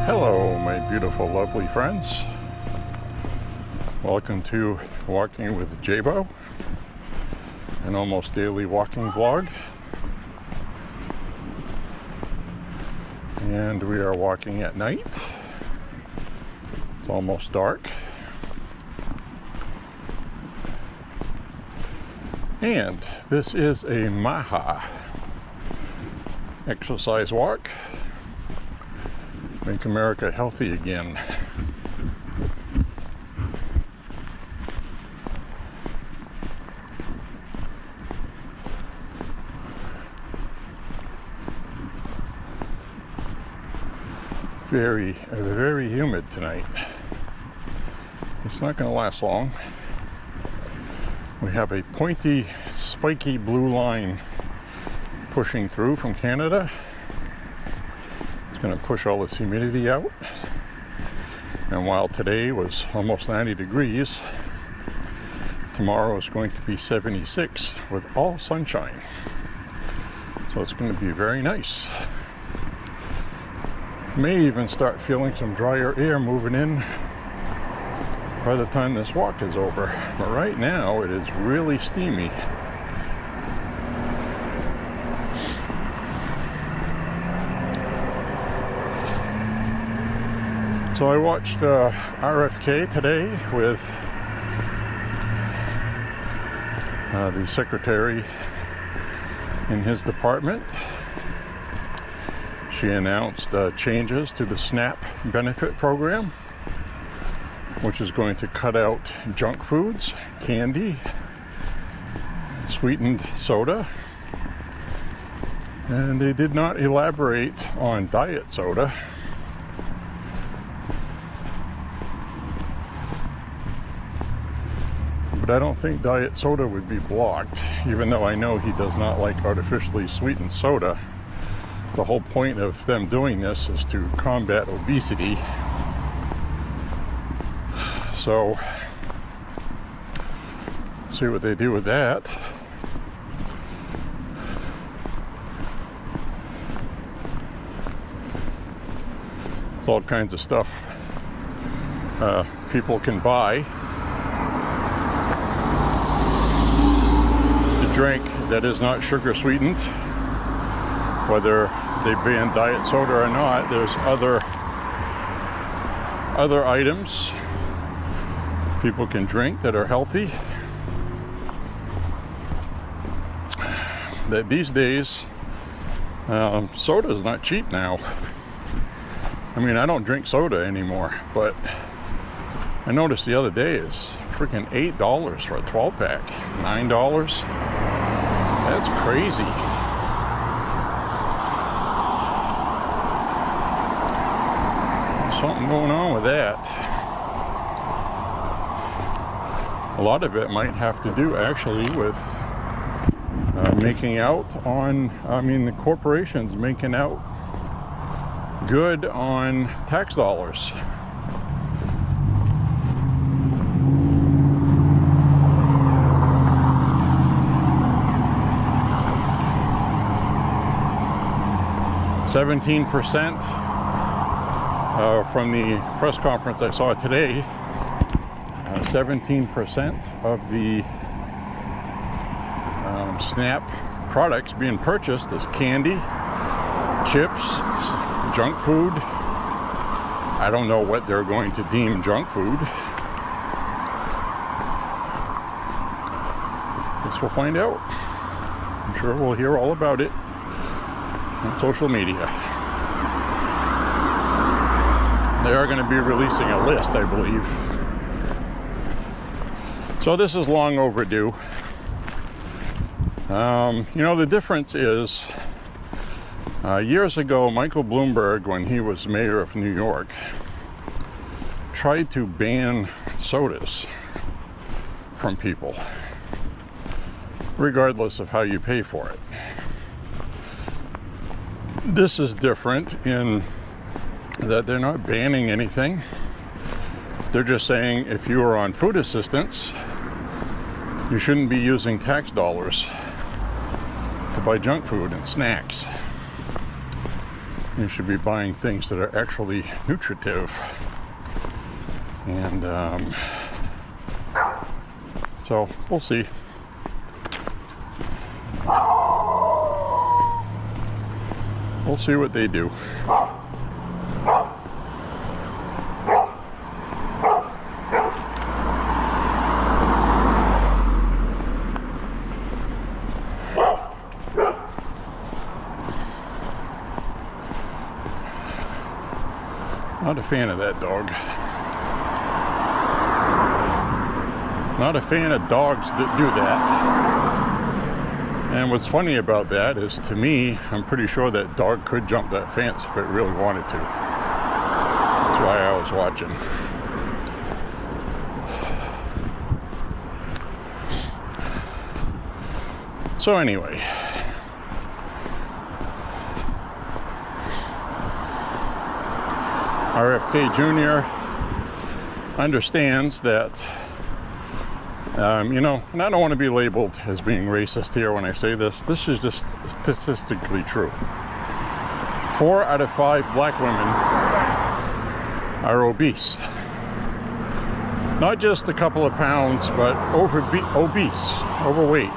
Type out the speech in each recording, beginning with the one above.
Hello, my beautiful, lovely friends. Welcome to Walking with J.Beau, an almost daily walking vlog. And we are walking at night. It's almost dark. And this is a MAHA exercise walk. Make America healthy again. Very humid tonight. It's not going to last long. We have a pointy, spiky blue line pushing through from Canada. It's going to push all this humidity out. And while today was almost 90 degrees, tomorrow is going to be 76 with all sunshine. So it's going to be very nice. May even start feeling some drier air moving in by the time this walk is over. But right now it is really steamy. So I watched RFK today with the secretary in his department. She announced changes to the SNAP benefit program, which is going to cut out junk foods, candy, sweetened soda, and they did not elaborate on diet soda. But I don't think diet soda would be blocked, even though I know he does not like artificially sweetened soda. The whole point of them doing this is to combat obesity. So, see what they do with that. There's all kinds of stuff people can buy to drink that is not sugar sweetened. Whether they ban diet soda or not, there's other items people can drink that are healthy. That these days, soda is not cheap now. I mean, I don't drink soda anymore, but I noticed the other day it's freaking $8 for a 12-pack, $9. That's crazy. Something going on with that. A lot of it might have to do actually with making out on, the corporations making out good on tax dollars. %. From the press conference I saw today, 17% of the SNAP products being purchased is candy, chips, junk food. I don't know what they're going to deem junk food. Guess we'll find out. I'm sure we'll hear all about it on social media. They are going to be releasing a list, I believe. So this is long overdue. The difference is, years ago, Michael Bloomberg, when he was mayor of New York, tried to ban sodas from people, regardless of how you pay for it. This is different in that they're not banning anything. They're just saying if you are on food assistance, you shouldn't be using tax dollars to buy junk food and snacks. You should be buying things that are actually nutritive. And so we'll see. We'll see what they do. Not a fan of that dog. Not a fan of dogs that do that. And what's funny about that is, to me, I'm pretty sure that dog could jump that fence if it really wanted to. That's why I was watching. So anyway. RFK Jr. understands that, you know, and I don't want to be labeled as being racist here when I say this. This is just statistically true. 4 out of 5 black women are obese. Not just a couple of pounds, but obese, overweight.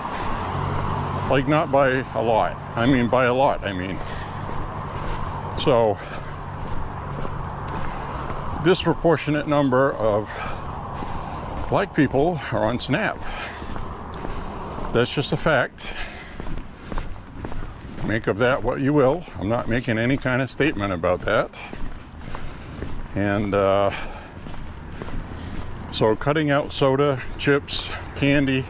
Like, not by a lot. I mean, by a lot, I mean. So, disproportionate number of black people are on SNAP. That's just a fact. Make of that what you will. I'm not making any kind of statement about that. And so cutting out soda, chips, candy,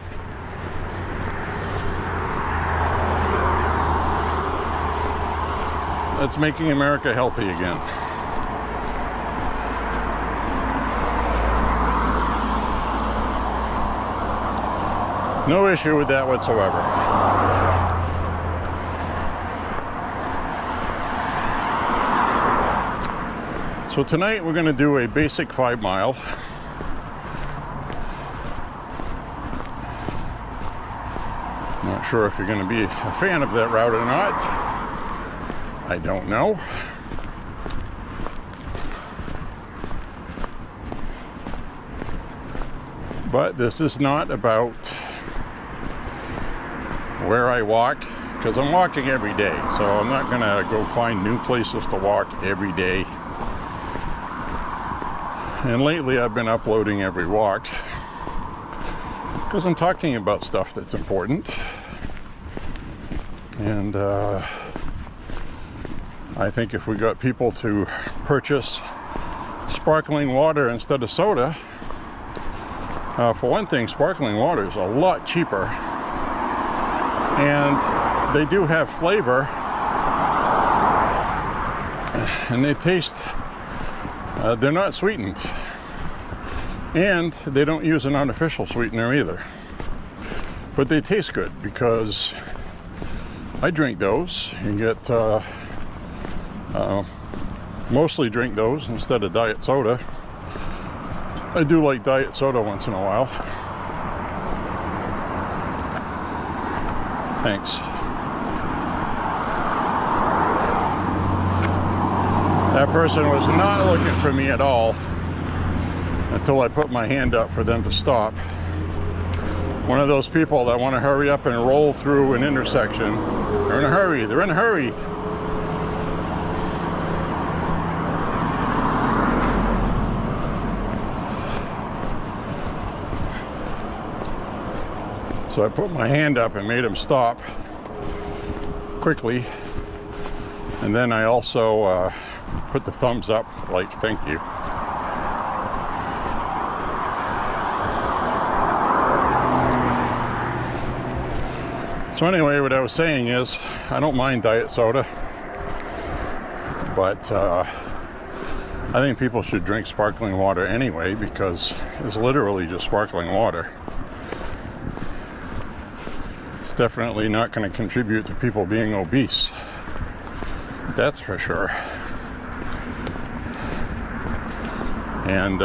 that's making America healthy again. No issue with that whatsoever. So tonight we're going to do a basic 5 mile. Not sure if you're going to be a fan of that route or not. I don't know. But this is not about where I walk, because I'm walking every day, so I'm not gonna go find new places to walk every day. And lately I've been uploading every walk because I'm talking about stuff that's important. And I think if we got people to purchase sparkling water instead of soda, for one thing, sparkling water is a lot cheaper. And they do have flavor, and they taste, they're not sweetened, and they don't use an artificial sweetener either, but they taste good because I drink those and get mostly drink those instead of diet soda. I do like diet soda once in a while. Thanks. That person was not looking for me at all until I put my hand up for them to stop. One of those people that want to hurry up and roll through an intersection. They're in a hurry. They're in a hurry. So I put my hand up and made him stop quickly, and then I also put the thumbs up, like, thank you. So anyway, what I was saying is, I don't mind diet soda, but I think people should drink sparkling water anyway, because it's literally just sparkling water. Definitely not going to contribute to people being obese. That's for sure. And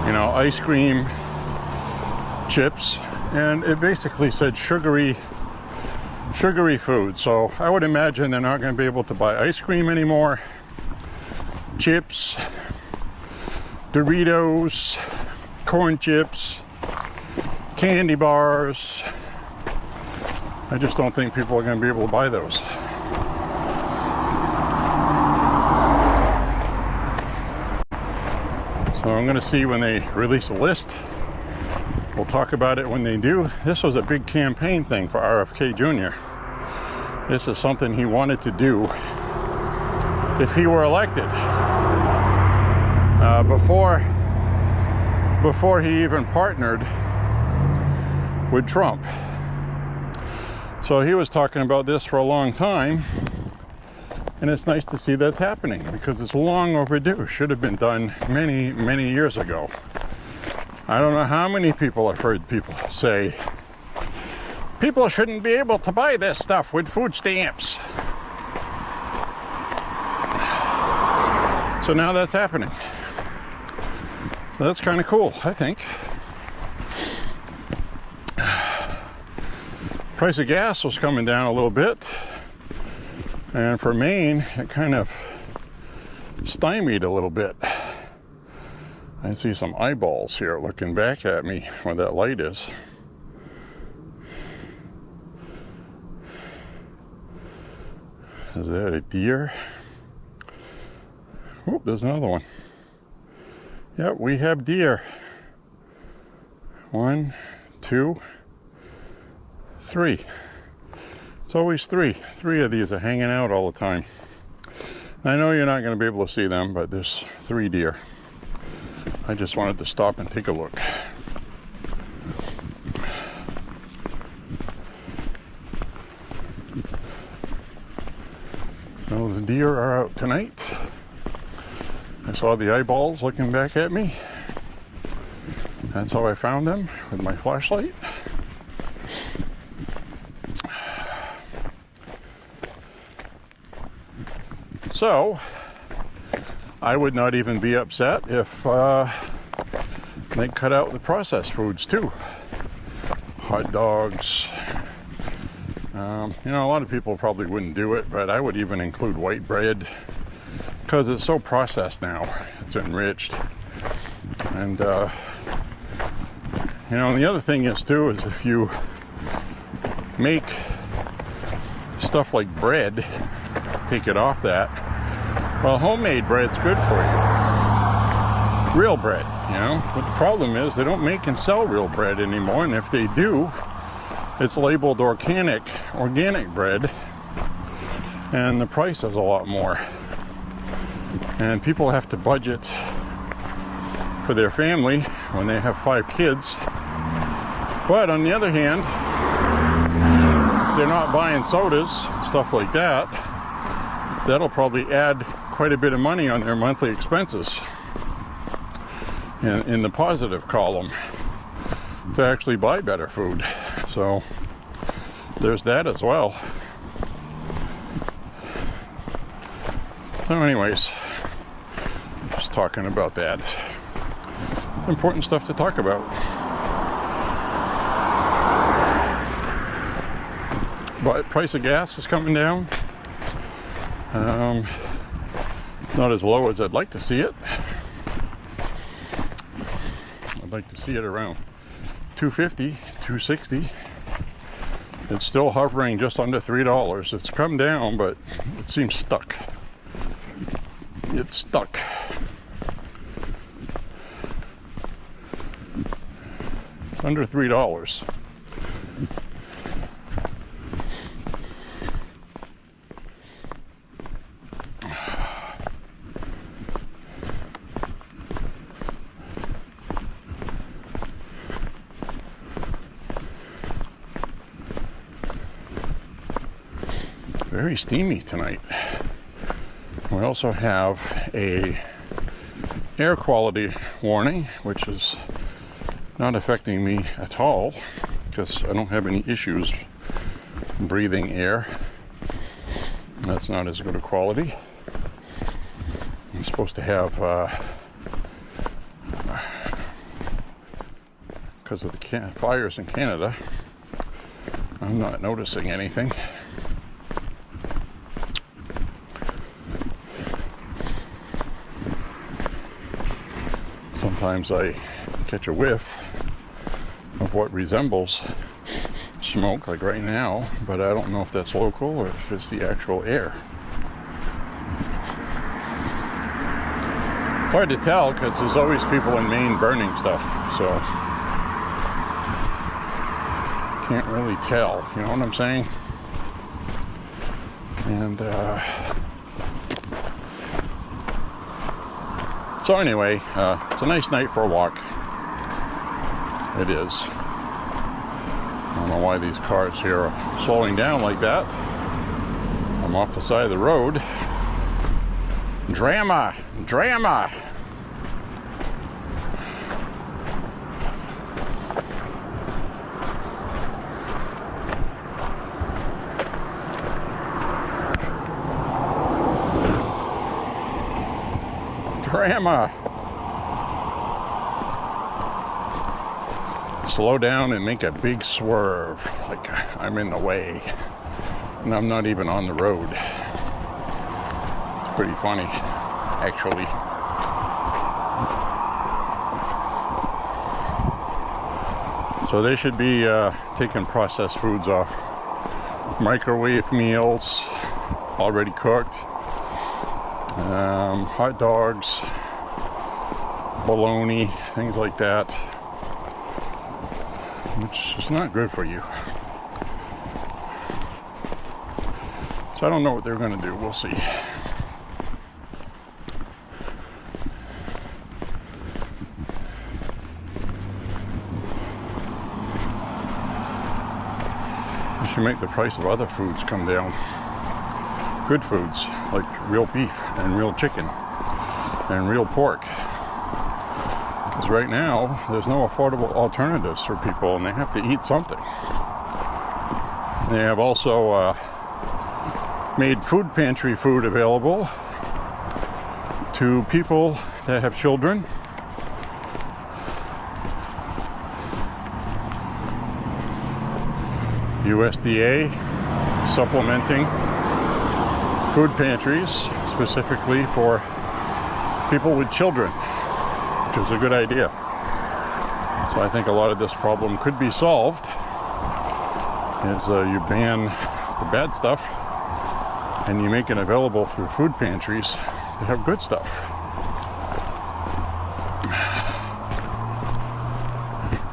you know, ice cream, chips, and it basically said sugary sugary food. So I would imagine they're not going to be able to buy ice cream anymore, chips, Doritos, corn chips, candy bars. I just don't think people are going to be able to buy those. So I'm going to see when they release a list. We'll talk about it when they do. This was a big campaign thing for RFK Jr. This is something he wanted to do if he were elected. Before he even partnered with Trump. So he was talking about this for a long time, and it's nice to see that's happening because it's long overdue. Should have been done many years ago. I don't know how many people I've heard people say people shouldn't be able to buy this stuff with food stamps. So now that's happening. So that's kind of cool, I think. Price of gas was coming down a little bit, and for Maine it kind of stymied a little bit. I see some eyeballs here looking back at me where that light is. Is that a deer? Oh, there's another one. Yep, we have deer. 1, 2, 3. It's always three. 3 of these are hanging out all the time. I know you're not going to be able to see them, but there's 3 deer. I just wanted to stop and take a look. So the deer are out tonight. I saw the eyeballs looking back at me. That's how I found them, with my flashlight. So I would not even be upset if they cut out the processed foods too. Hot dogs. You know, a lot of people probably wouldn't do it, but I would even include white bread because it's so processed now. It's enriched. And, you know, and the other thing is too, is if you make stuff like bread, take it off that, well, homemade bread's good for you. Real bread, you know. But the problem is they don't make and sell real bread anymore, and if they do, it's labeled organic bread, and the price is a lot more. And people have to budget for their family when they have 5 kids. But on the other hand, they're not buying sodas, stuff like that. That'll probably add quite a bit of money on their monthly expenses in the positive column to actually buy better food. So there's that as well. So anyways, just talking about that. It's important stuff to talk about. But price of gas is coming down. Not as low as I'd like to see it. I'd like to see it around $2.50, $2.60. It's still hovering just under $3. It's come down, but it seems stuck. It's stuck. It's under $3. Very steamy tonight. We also have a air quality warning, which is not affecting me at all because I don't have any issues breathing air. That's not as good a quality. I'm supposed to have, because of the fires in Canada, I'm not noticing anything. Sometimes I catch a whiff of what resembles smoke, like right now, but I don't know if that's local or if it's the actual air. It's hard to tell because there's always people in Maine burning stuff, so can't really tell, you know what I'm saying? And so anyway, it's a nice night for a walk. It is. I don't know why these cars here are slowing down like that. I'm off the side of the road. Drama! Drama! Drama! Slow down and make a big swerve, like I'm in the way, and I'm not even on the road. It's pretty funny, actually. So they should be taking processed foods off. Microwave meals, already cooked, hot dogs, bologna, things like that, which is not good for you. So I don't know what they're going to do. We'll see. They should make the price of other foods come down. Good foods like real beef and real chicken and real pork. Because right now there's no affordable alternatives for people and they have to eat something. They have also made food pantry food available to people that have children. USDA supplementing food pantries specifically for people with children, which is a good idea. So I think a lot of this problem could be solved as you ban the bad stuff and you make it available through food pantries that have good stuff.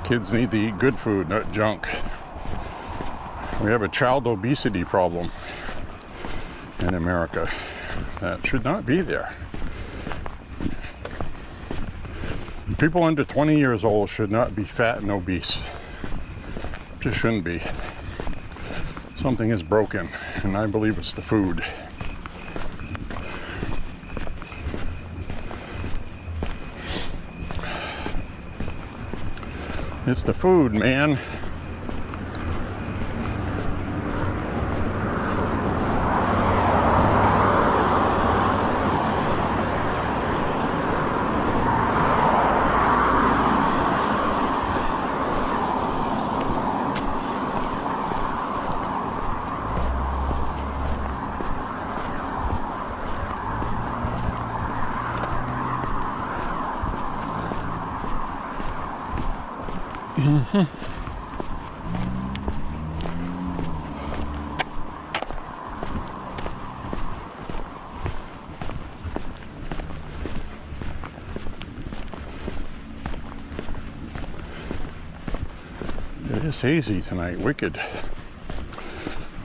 Kids need to eat good food, not junk. We have a child obesity problem in America that should not be there. People under 20 years old should not be fat and obese. Just shouldn't be. Something is broken, and I believe it's the food. It's the food, man. It is hazy tonight, wicked.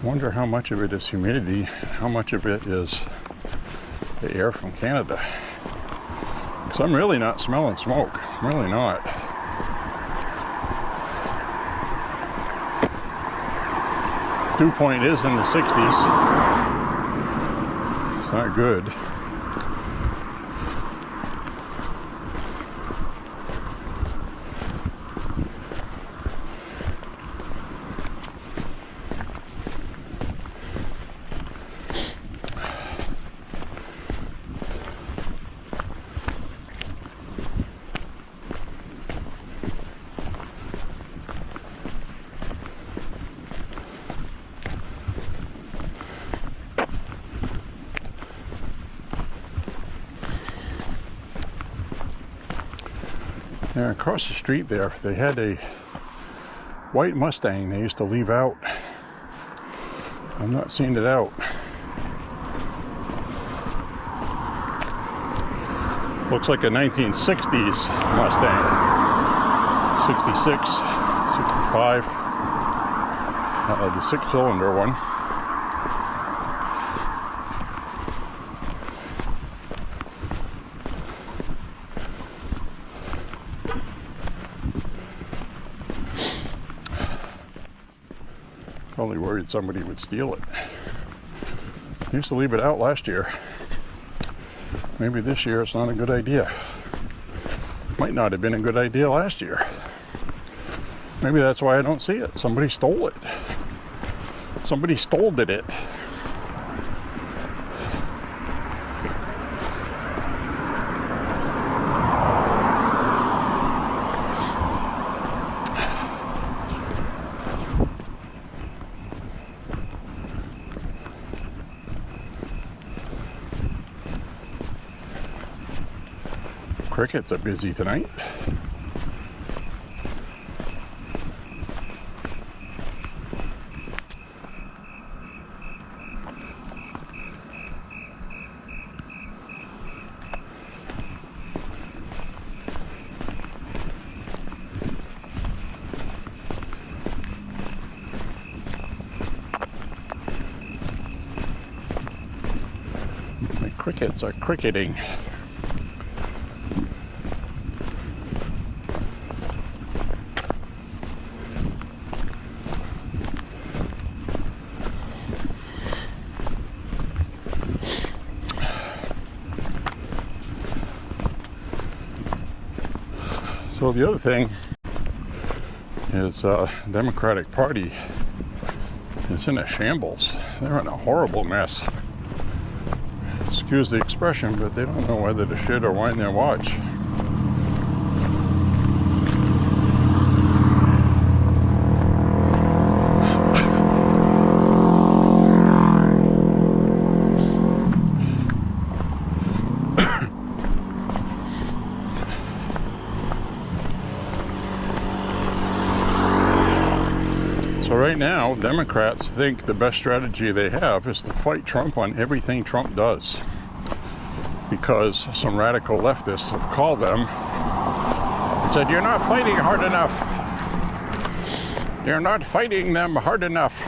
Wonder how much of it is humidity, how much of it is the air from Canada. Because I'm really not smelling smoke, I'm really not. Dew point is in the 60s. It's not good. And across the street there, they had a white Mustang they used to leave out. I'm not seeing it out. Looks like a 1960s Mustang. 66, 65. The 6-cylinder one. Probably worried somebody would steal it. Used to leave it out last year. Maybe this year it's not a good idea. Might not have been a good idea last year. Maybe that's why I don't see it. Somebody stole it. Somebody stole it. Crickets are busy tonight. The crickets are cricketing. So the other thing is Democratic Party is in a shambles. They're in a horrible mess. Excuse the expression, but they don't know whether to shit or wind their watch. So right now, Democrats think the best strategy they have is to fight Trump on everything Trump does. Because some radical leftists have called them and said, "You're not fighting hard enough. You're not fighting them hard enough.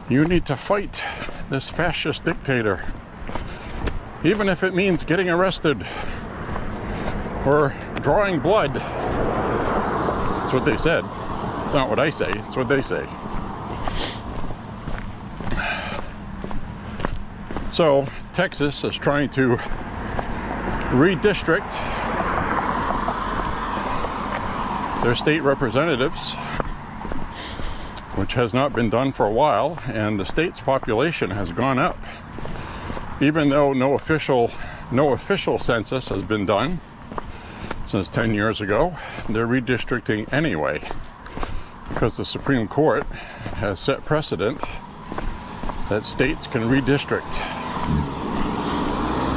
You need to fight this fascist dictator. Even if it means getting arrested or drawing blood." That's what they said. It's not what I say, it's what they say. So, Texas is trying to redistrict their state representatives, which has not been done for a while, and the state's population has gone up. Even though no official census has been done since 10 years ago, they're redistricting anyway, because the Supreme Court has set precedent that states can redistrict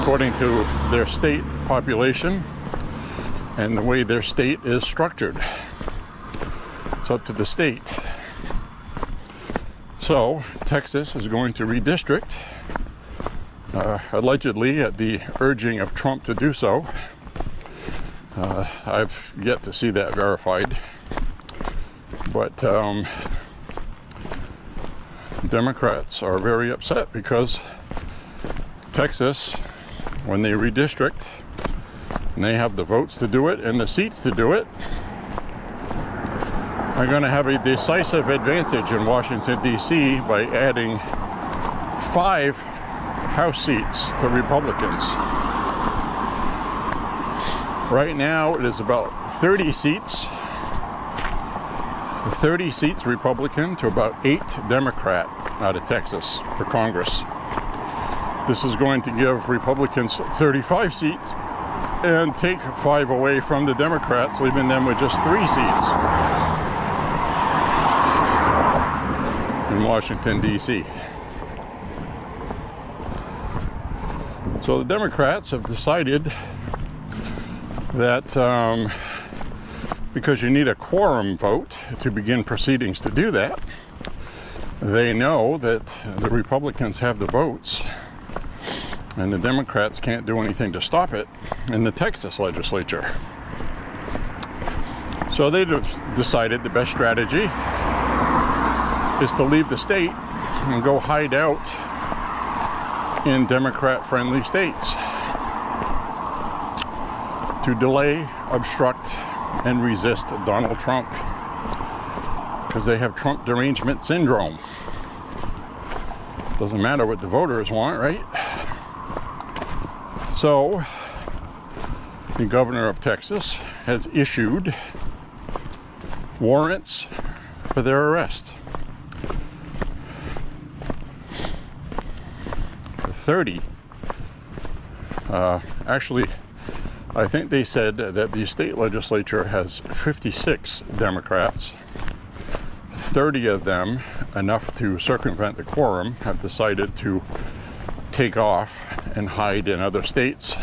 according to their state population and the way their state is structured. It's up to the state. So Texas is going to redistrict, allegedly at the urging of Trump to do so. I've yet to see that verified. But Democrats are very upset because Texas, when they redistrict, and they have the votes to do it and the seats to do it, are going to have a decisive advantage in Washington, D.C. by adding 5 House seats to Republicans. Right now, it is about 30 seats. 30 seats Republican to about 8 Democrat out of Texas for Congress. This is going to give Republicans 35 seats and take 5 away from the Democrats, leaving them with just 3 seats in Washington, D.C. So the Democrats have decided that because you need a quorum vote to begin proceedings to do that. They know that the Republicans have the votes and the Democrats can't do anything to stop it in the Texas legislature. So they decided the best strategy is to leave the state and go hide out in Democrat-friendly states to delay, obstruct, and resist Donald Trump, because they have Trump derangement syndrome. Doesn't matter what the voters want, right? So the governor of Texas has issued warrants for their arrest. 30. Actually, I think they said that the state legislature has 56 Democrats. 30 of them, enough to circumvent the quorum, have decided to take off and hide in other states.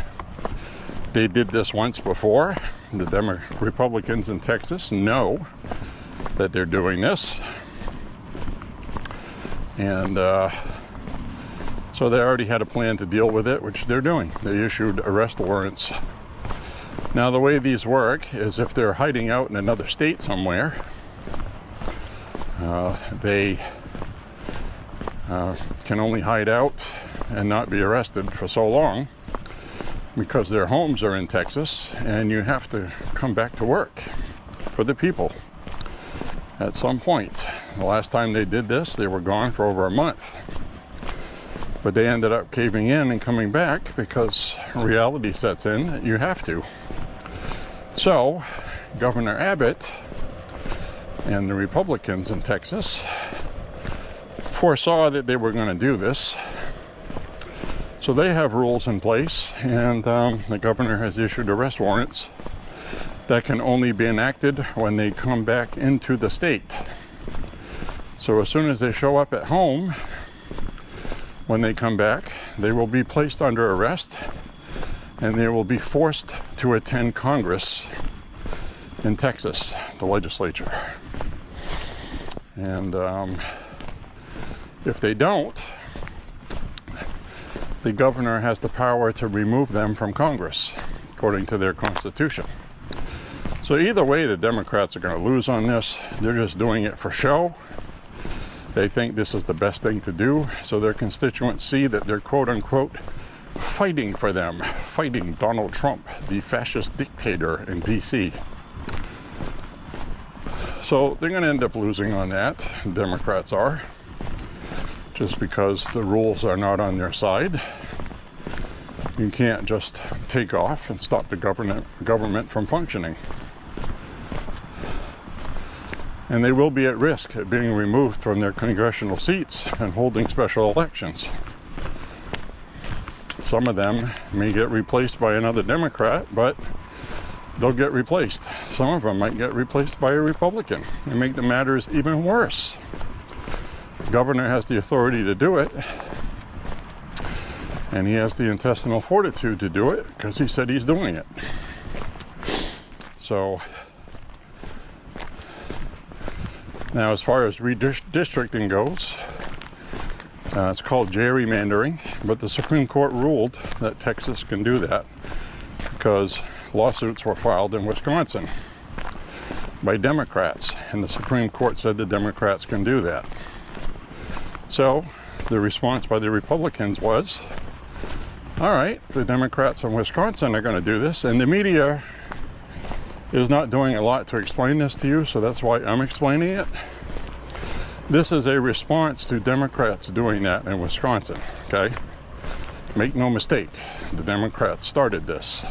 They did this once before. The Republicans in Texas know that they're doing this. And so they already had a plan to deal with it, which they're doing. They issued arrest warrants. Now, the way these work is if they're hiding out in another state somewhere, they can only hide out and not be arrested for so long because their homes are in Texas and you have to come back to work for the people at some point. The last time they did this, they were gone for over a month. But they ended up caving in and coming back because reality sets in that you have to. So, Governor Abbott and the Republicans in Texas foresaw that they were going to do this. So they have rules in place, and the governor has issued arrest warrants that can only be enacted when they come back into the state. So as soon as they show up at home, when they come back, they will be placed under arrest and they will be forced to attend Congress in Texas, the legislature. And if they don't, the governor has the power to remove them from Congress, according to their constitution. So either way, the Democrats are going to lose on this. They're just doing it for show. They think this is the best thing to do, so their constituents see that they're quote-unquote fighting for them, fighting Donald Trump, the fascist dictator in D.C. So they're going to end up losing on that, the Democrats are, just because the rules are not on their side. You can't just take off and stop the government from functioning. And they will be at risk of being removed from their congressional seats and holding special elections. Some of them may get replaced by another Democrat, but they'll get replaced. Some of them might get replaced by a Republican and make the matters even worse. The governor has the authority to do it, and he has the intestinal fortitude to do it because he said he's doing it. So now, as far as redistricting goes, it's called gerrymandering, but the Supreme Court ruled that Texas can do that because lawsuits were filed in Wisconsin by Democrats, and the Supreme Court said the Democrats can do that. So the response by the Republicans was, all right, the Democrats in Wisconsin are going to do this, and the media is not doing a lot to explain this to you, so that's why I'm explaining it. This is a response to Democrats doing that in Wisconsin, okay? Make no mistake, the Democrats started this.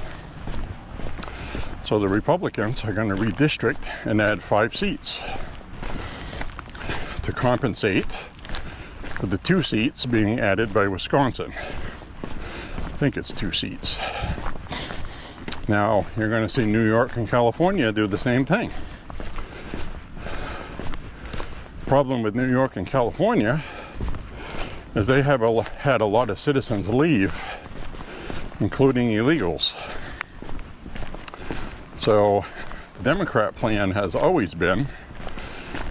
So the Republicans are going to redistrict and add 5 seats to compensate for the 2 seats being added by Wisconsin. I think it's 2 seats. Now, you're going to see New York and California do the same thing. The problem with New York and California is they have had a lot of citizens leave, including illegals. So the Democrat plan has always been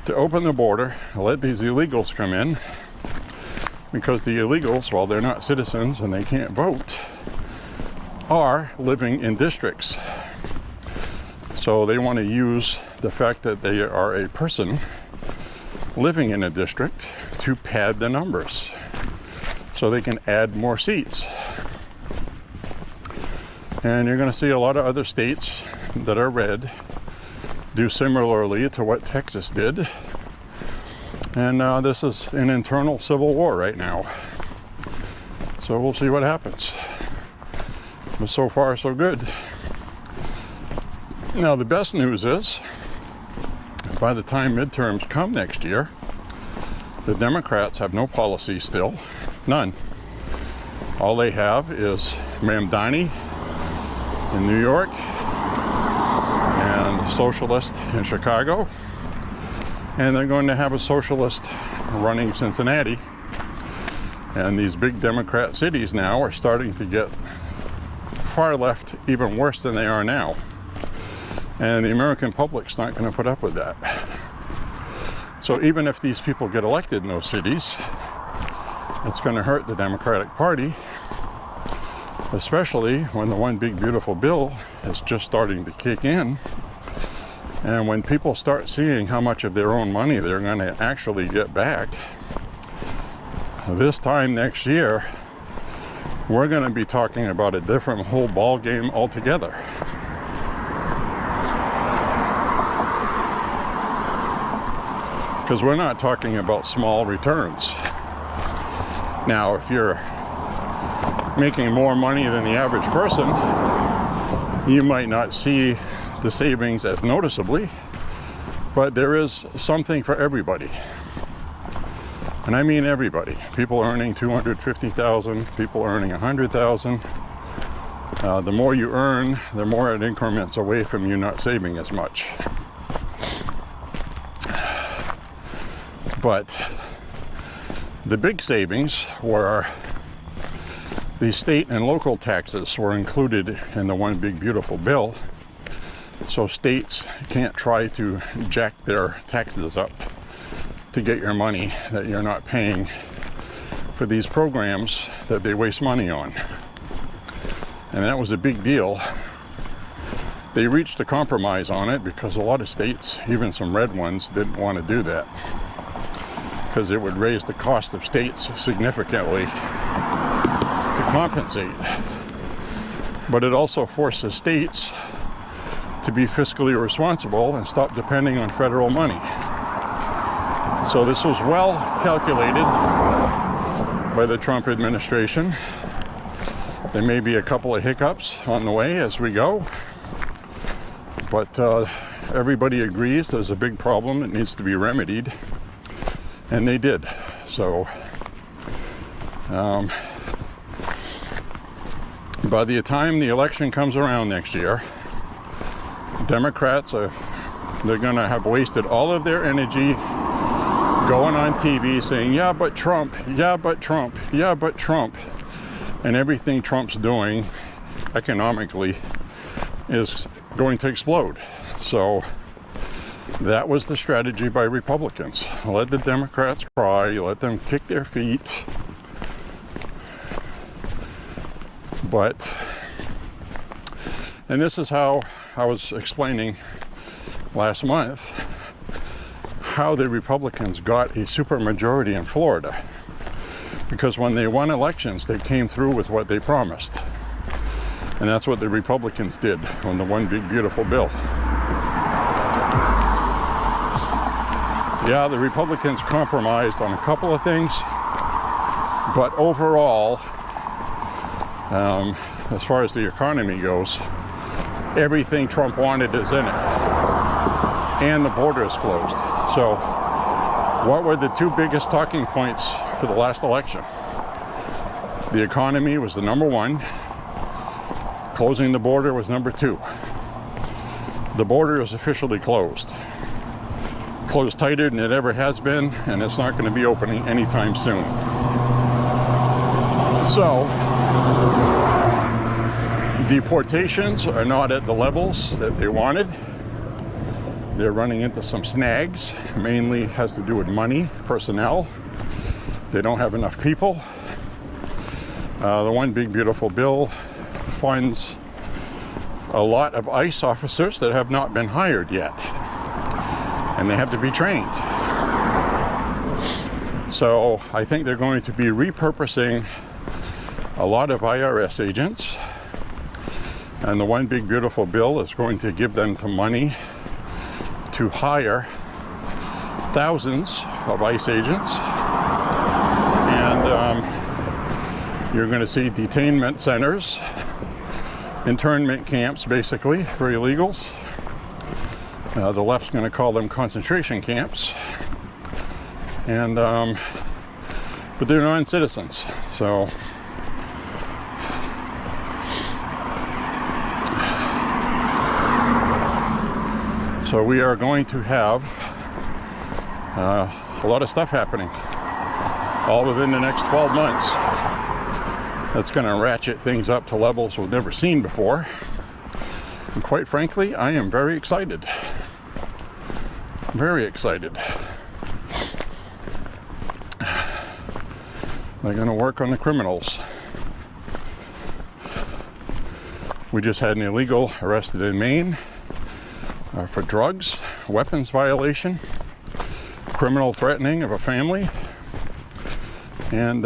to open the border, let these illegals come in, because the illegals, while they're not citizens and they can't vote, are living in districts. So they want to use the fact that they are a person living in a district to pad the numbers so they can add more seats. And you're going to see a lot of other states that are red do similarly to what Texas did. And this is an internal civil war right now. So we'll see what happens. But so far, so good. Now, the best news is, by the time midterms come next year, the Democrats have no policy still. None. All they have is Mamdani in New York and socialist in Chicago, and they're going to have a socialist running Cincinnati. And these big Democrat cities now are starting to get far left, even worse than they are now, and the American public's not going to put up with that. So even if these people get elected in those cities, it's going to hurt the Democratic Party, especially when the one big beautiful bill is just starting to kick in. And when people start seeing how much of their own money they're going to actually get back, this time next year, we're going to be talking about a different whole ball game altogether. Because we're not talking about small returns. Now, if you're making more money than the average person, you might not see the savings as noticeably, but there is something for everybody. And I mean everybody. People earning $250,000, people earning $100,000. The more you earn, the more it increments away from you not saving as much. But the big savings were the state and local taxes were included in the one big beautiful bill. So states can't try to jack their taxes up to get your money that you're not paying for these programs that they waste money on. And that was a big deal. They reached a compromise on it because a lot of states, even some red ones, didn't want to do that, because it would raise the cost of states significantly to compensate. But it also forces states to be fiscally responsible and stop depending on federal money. So this was well calculated by the Trump administration. There may be a couple of hiccups on the way as we go, but everybody agrees there's a big problem that needs to be remedied, and they did. So by the time the election comes around next year, Democrats they're going to have wasted all of their energy going on TV saying, yeah, but Trump, yeah, but Trump, yeah, but Trump. And everything Trump's doing economically is going to explode. So that was the strategy by Republicans. Let the Democrats cry, let them kick their feet. And this is how I was explaining last month how the Republicans got a supermajority in Florida. Because when they won elections, they came through with what they promised. And that's what the Republicans did on the one big beautiful bill. Yeah, the Republicans compromised on a couple of things, but overall, as far as the economy goes, everything Trump wanted is in it. And the border is closed. So what were the two biggest talking points for the last election? The economy was the number one. Closing the border was number two. The border is officially closed. Closed tighter than it ever has been, and it's not going to be opening anytime soon. So deportations are not at the levels that they wanted. they're running into some snags. Mainly has to do with money, personnel. They don't have enough people. The one big beautiful bill funds a lot of ICE officers that have not been hired yet, and they have to be trained. So I think they're going to be repurposing a lot of IRS agents, and the one big beautiful bill is going to give them the money to hire thousands of ICE agents. And you're going to see detainment centers, internment camps, basically, for illegals. The left's going to call them concentration camps. And but they're non-citizens, so we are going to have a lot of stuff happening all within the next 12 months. That's going to ratchet things up to levels we've never seen before. And quite frankly, I am very excited. Very excited. They're going to work on the criminals. We just had an illegal arrested in Maine for drugs, weapons violation, criminal threatening of a family, and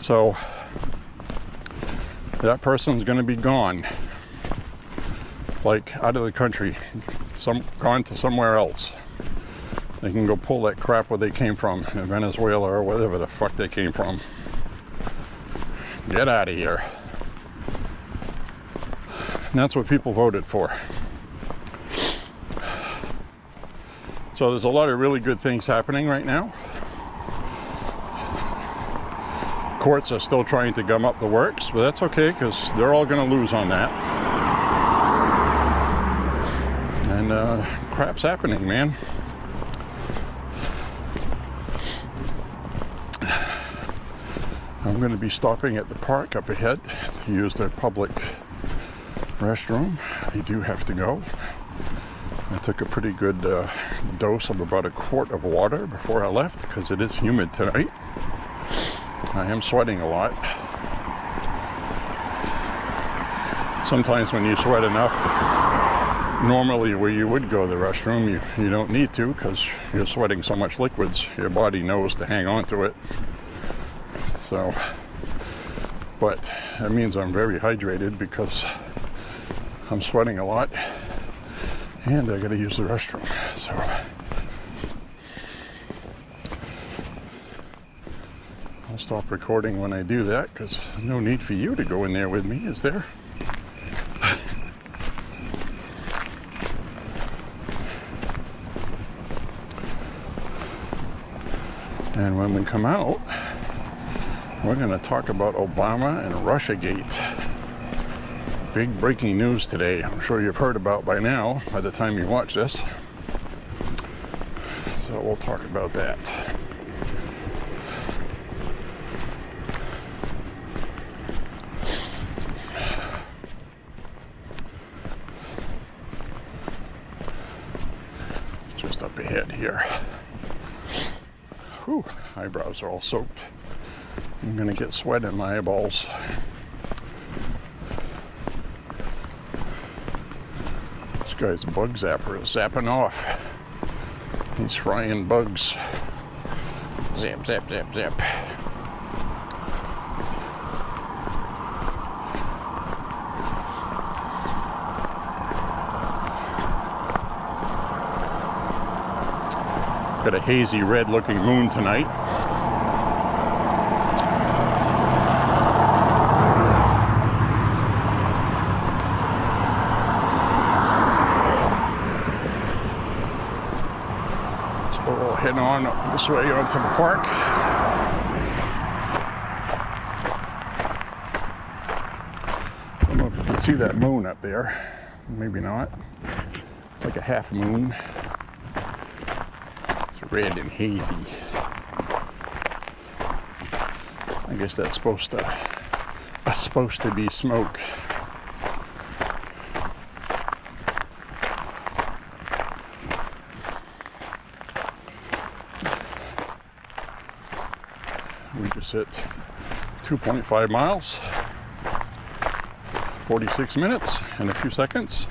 so that person's going to be gone, like out of the country, gone to somewhere else. They can go pull that crap where they came from, in Venezuela or wherever the fuck they came from. Get out of here. And that's what people voted for. So there's a lot of really good things happening right now. Courts are still trying to gum up the works, but that's okay, because they're all going to lose on that. And crap's happening, man. I'm going to be stopping at the park up ahead to use their public restroom. I do have to go. I took a pretty good dose of about a quart of water before I left, because it is humid tonight. I am sweating a lot. Sometimes when you sweat enough, normally where you would go to the restroom, you don't need to, because you're sweating so much liquids, your body knows to hang on to it. So, but that means I'm very hydrated because I'm sweating a lot and I gotta use the restroom. So I'll stop recording when I do that, because there's no need for you to go in there with me, is there? And when we come out, we're going to talk about Obama and Russiagate. Big breaking news today. I'm sure you've heard about by now, by the time you watch this. So we'll talk about that. Just up ahead here. Whew, eyebrows are all soaked. I'm gonna get sweat in my eyeballs. This guy's bug zapper is zapping off. He's frying bugs. Zap, zap, zap, zap. Got a hazy red looking moon tonight. Heading on up this way onto the park. I don't know if you can see that moon up there. Maybe not. It's like a half moon. It's red and hazy. I guess that's supposed to be smoke. us at 2.5 miles, 46 minutes and a few seconds.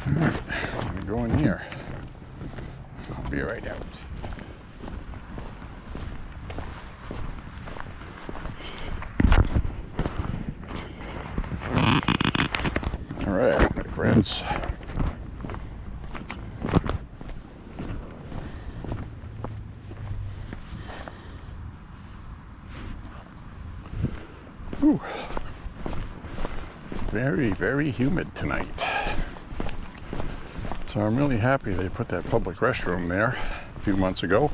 I'm gonna go in here. I'll be right out. All right, my friends. Whew. Very, very humid tonight. So I'm really happy they put that public restroom there a few months ago.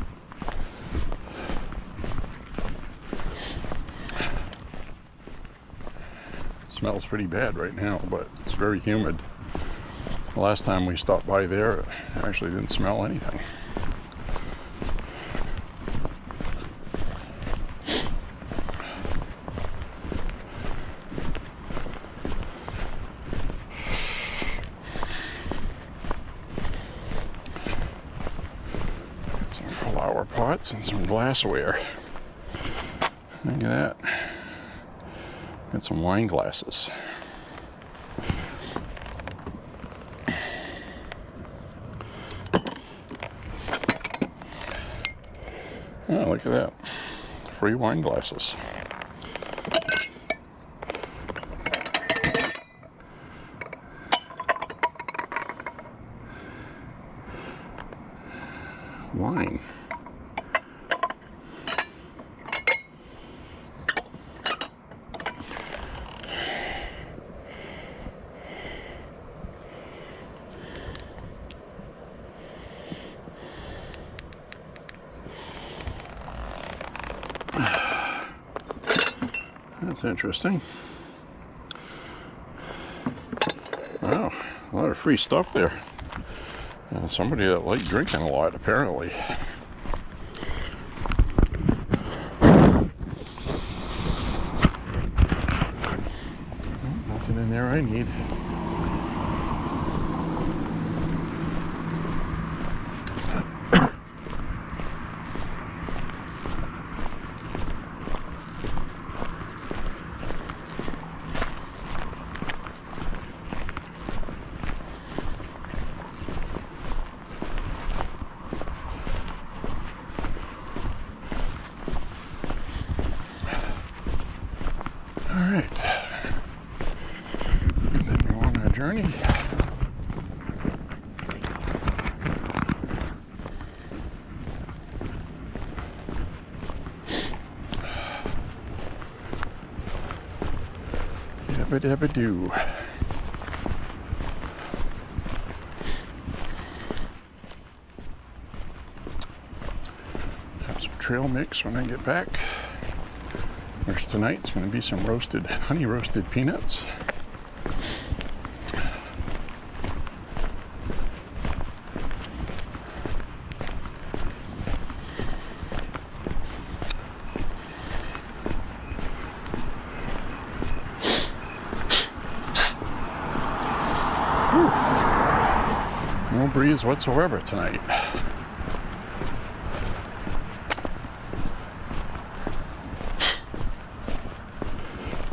It smells pretty bad right now, but it's very humid. The last time we stopped by there, it actually didn't smell anything. Flower pots and some glassware. Look at that. Got some wine glasses. Oh, look at that. Free wine glasses. Wine. That's interesting. Wow, a lot of free stuff there. Somebody that liked drinking a lot, apparently. Nothing in there I need. Alright, continue on our journey. Yabba dabba doo. Have some trail mix when I get back. There's tonight's going to be some honey roasted peanuts. Whew. No breeze whatsoever tonight.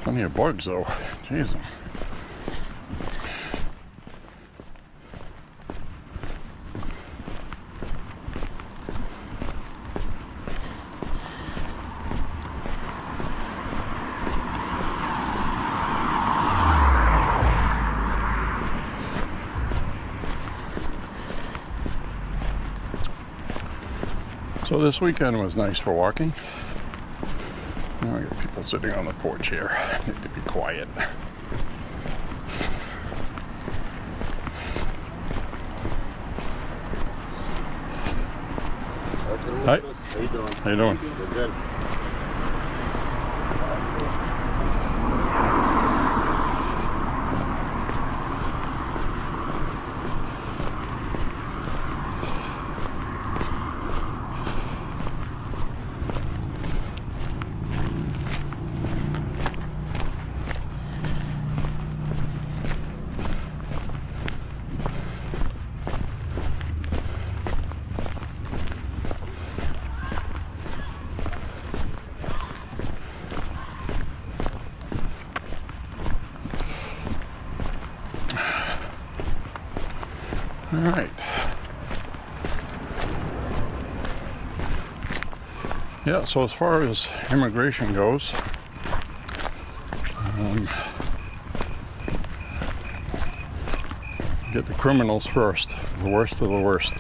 Plenty of bugs though. Jeez. So this weekend was nice for walking. Now I got people people sitting on the porch here. I need to be quiet. Hi. How you doing? How you doing? Good. All right. Yeah, so as far as immigration goes, get the criminals first, the worst of the worst,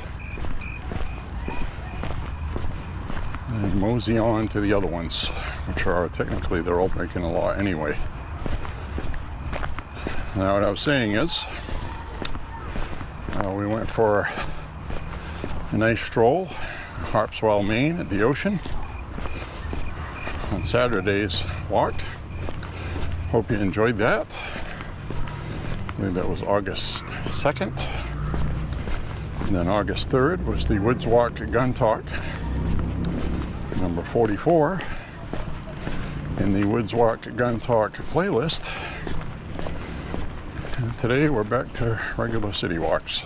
and mosey on to the other ones, which are technically, they're all breaking the law anyway. Now what I was saying is, we went for a nice stroll, Harpswell, Maine, at the ocean on Saturday's walk. Hope you enjoyed that. I believe that was August 2nd. And then August 3rd was the Woods Walk Gun Talk, number 44, in the Woods Walk Gun Talk playlist. And today we're back to regular city walks.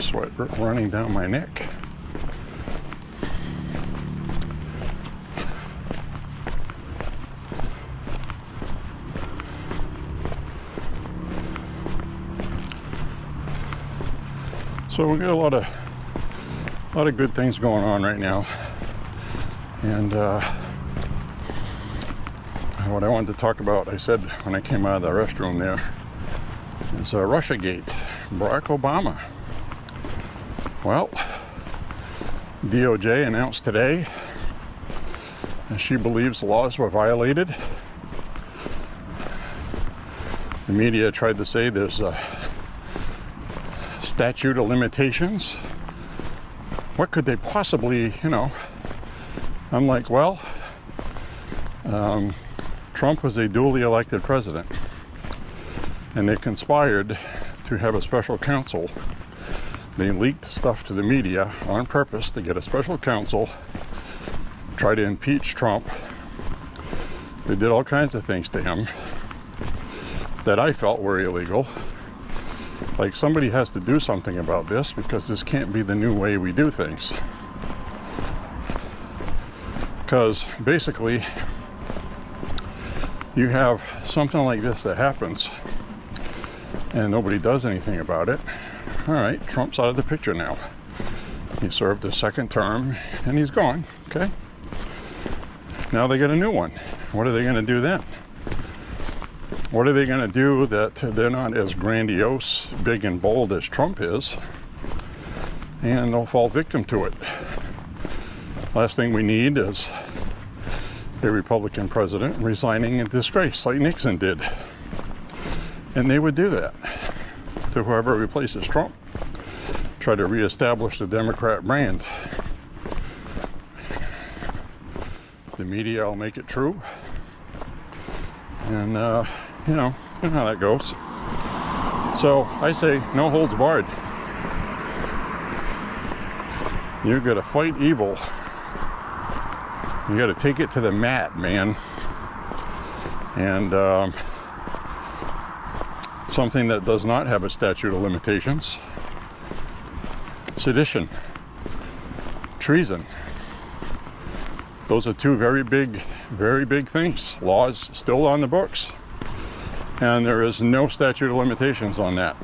Sweat running down my neck. So we got a lot of good things going on right now, and what I wanted to talk about, I said when I came out of the restroom there, is Russiagate, Barack Obama. Well, DOJ announced today that she believes laws were violated. The media tried to say there's a statute of limitations. What could they possibly, I'm like, well, Trump was a duly elected president, and they conspired to have a special counsel. They leaked stuff to the media on purpose to get a special counsel, try to impeach Trump. They did all kinds of things to him that I felt were illegal. Like, somebody has to do something about this, because this can't be the new way we do things. Because basically, you have something like this that happens and nobody does anything about it. All right, Trump's out of the picture now. He served his second term and he's gone, okay? Now they get a new one. What are they going to do then? What are they going to do that they're not as grandiose, big and bold as Trump is, and they'll fall victim to it? Last thing we need is a Republican president resigning in disgrace like Nixon did. And they would do that to whoever replaces Trump. Try to reestablish the Democrat brand. The media will make it true. And, you know how that goes. So I say, no holds barred. You gotta fight evil. You gotta take it to the mat, man. And something that does not have a statute of limitations: sedition. treason. Those are two very big things. Laws still on the books, and there is no statute of limitations on that.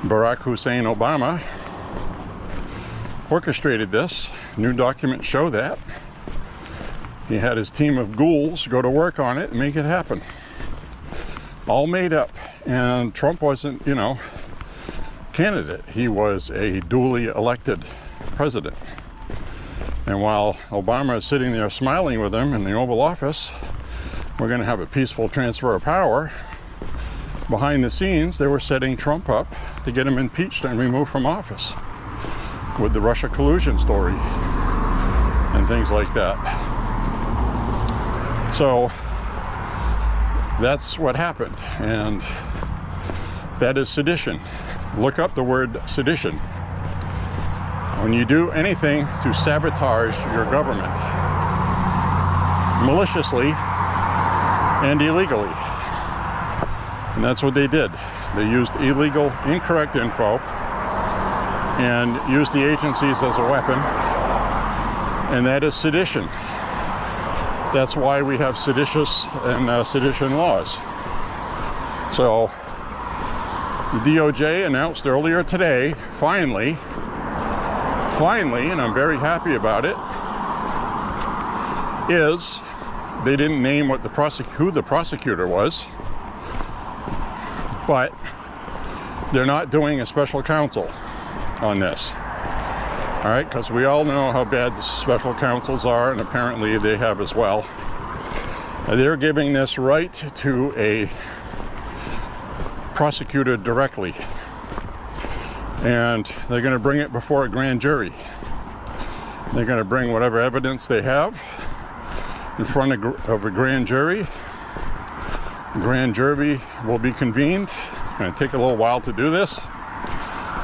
Barack Hussein Obama orchestrated this. New documents show that. He had his team of ghouls go to work on it and make it happen. All made up. And Trump wasn't, you know, candidate. He was a duly elected president. And while Obama is sitting there smiling with him in the Oval Office, we're going to have a peaceful transfer of power. Behind the scenes, they were setting Trump up to get him impeached and removed from office with the Russia collusion story and things like that. So that's what happened, and that is sedition. Look up the word sedition. When you do anything to sabotage your government maliciously and illegally, and that's what they did. They used illegal, incorrect info and used the agencies as a weapon, and that is sedition. That's why we have seditious and sedition laws. So the DOJ announced earlier today, finally, and I'm very happy about it, is they didn't name what who the prosecutor was, but they're not doing a special counsel on this. All right, because we all know how bad the special counsels are, and apparently they have as well. They're giving this right to a prosecutor directly, and they're going to bring it before a grand jury. They're going to bring whatever evidence they have in front of a grand jury. The grand jury will be convened. It's going to take a little while to do this,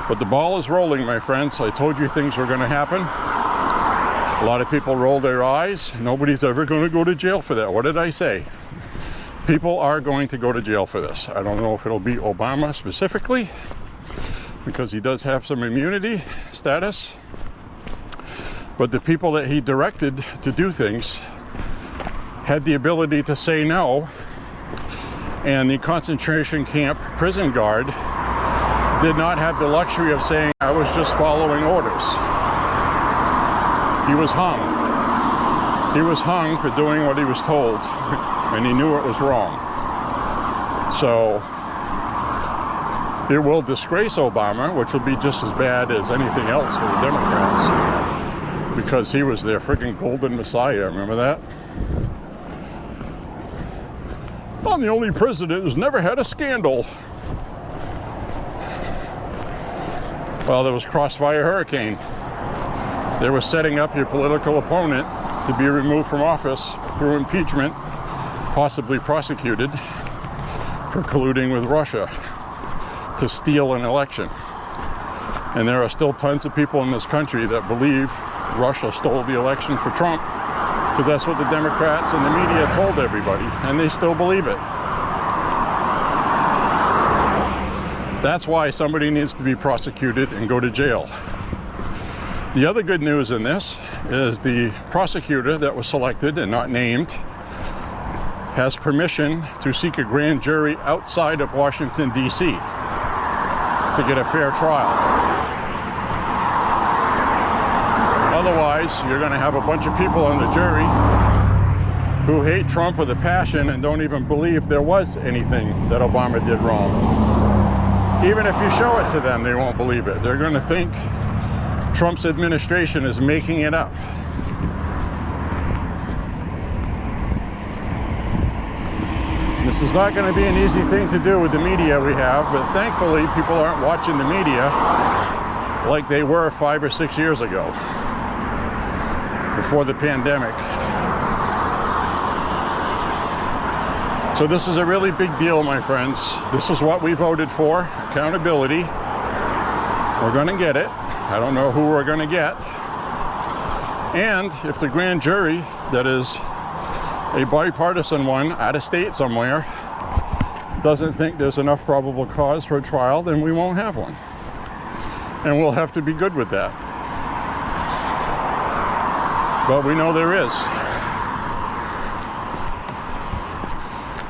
but the ball is rolling, my friends. I told you things were going to happen. A lot of people roll their eyes. Nobody's ever going to go to jail for that. What did I say? People are going to go to jail for this. I don't know if it'll be Obama specifically, because he does have some immunity status, but the people that he directed to do things had the ability to say no, and the concentration camp prison guard did not have the luxury of saying, I was just following orders. He was hung. He was hung for doing what he was told, and he knew it was wrong. So it will disgrace Obama, which will be just as bad as anything else for the Democrats, because he was their freaking golden messiah. Remember that? I'm the only president who's never had a scandal. Well, there was Crossfire Hurricane. They were setting up your political opponent to be removed from office through impeachment, possibly prosecuted for colluding with Russia to steal an election. And there are still tons of people in this country that believe Russia stole the election for Trump, because that's what the Democrats and the media told everybody, and they still believe it. That's why somebody needs to be prosecuted and go to jail. The other good news in this is the prosecutor that was selected and not named has permission to seek a grand jury outside of Washington, D.C. to get a fair trial. Otherwise, you're going to have a bunch of people on the jury who hate Trump with a passion and don't even believe there was anything that Obama did wrong. Even if you show it to them, they won't believe it. They're going to think Trump's administration is making it up. This is not going to be an easy thing to do with the media we have, but thankfully people aren't watching the media like they were 5 or 6 years ago, before the pandemic. So this is a really big deal, my friends. This is what we voted for, accountability. We're going to get it. I don't know who we're going to get. And if the grand jury, that is a bipartisan one out of state somewhere, doesn't think there's enough probable cause for a trial, then we won't have one. And we'll have to be good with that. But we know there is.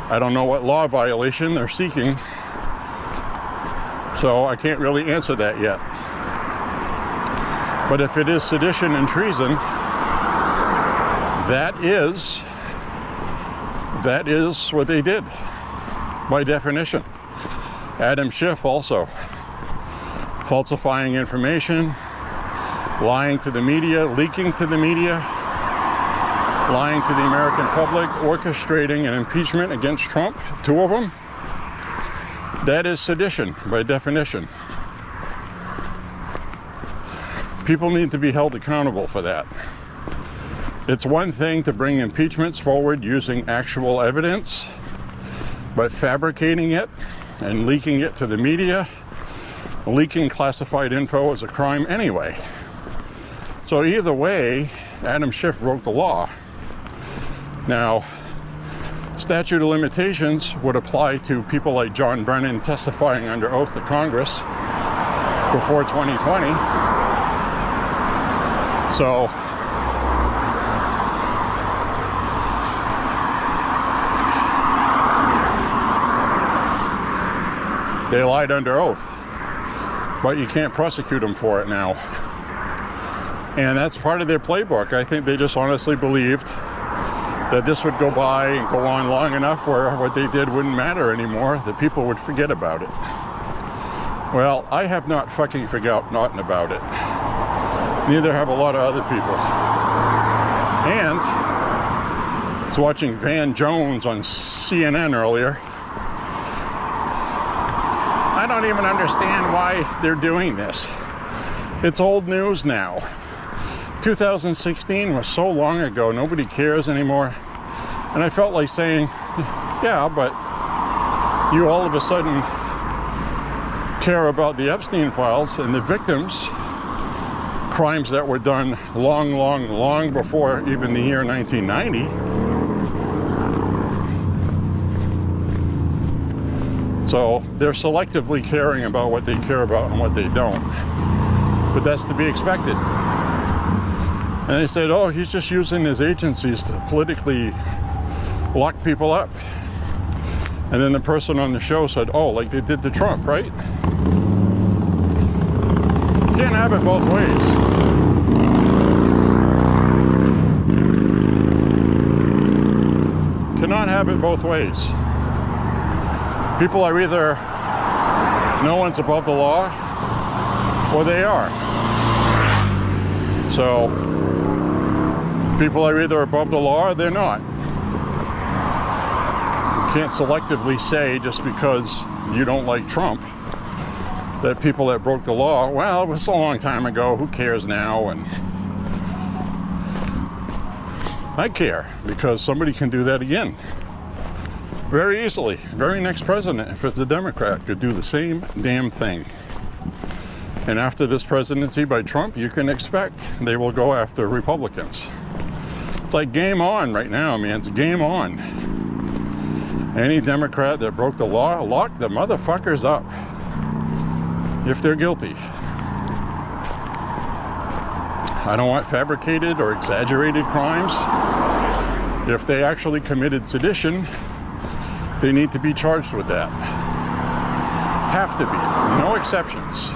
I don't know what law violation they're seeking, so I can't really answer that yet. But if it is sedition and treason, that is what they did, by definition. Adam Schiff also. Falsifying information, lying to the media, leaking to the media, lying to the American public, orchestrating an impeachment against Trump, 2 of them. That is sedition by definition. People need to be held accountable for that. It's one thing to bring impeachments forward using actual evidence, but fabricating it and leaking it to the media, leaking classified info is a crime anyway. So either way, Adam Schiff broke the law. Now, statute of limitations would apply to people like John Brennan testifying under oath to Congress before 2020. So, they lied under oath, but you can't prosecute them for it now. And that's part of their playbook. I think they just honestly believed that this would go by and go on long enough where what they did wouldn't matter anymore, that people would forget about it. Well, I have not fucking forgotten about it. Neither have a lot of other people. And I was watching Van Jones on CNN earlier. I don't even understand why they're doing this. It's old news now. 2016 was so long ago, nobody cares anymore. And I felt like saying, yeah, but you all of a sudden care about the Epstein files and the victims, crimes that were done long before even the year 1990. So they're selectively caring about what they care about and what they don't. But that's to be expected. And they said, oh, he's just using his agencies to politically lock people up. And then the person on the show said, oh, like they did to Trump, right? Can't have it both ways. Cannot have it both ways. People are either no one's above the law, or they are. So, people are either above the law or they're not. You can't selectively say just because you don't like Trump that people that broke the law, well, it was a long time ago, who cares now? And I care, because somebody can do that again. Very easily. Very next president, if it's a Democrat, could do the same damn thing. And after this presidency by Trump, you can expect they will go after Republicans. It's like game on right now, man. It's game on. Any Democrat that broke the law, lock the motherfuckers up if they're guilty. I don't want fabricated or exaggerated crimes. If they actually committed sedition, they need to be charged with that. Have to be. No exceptions.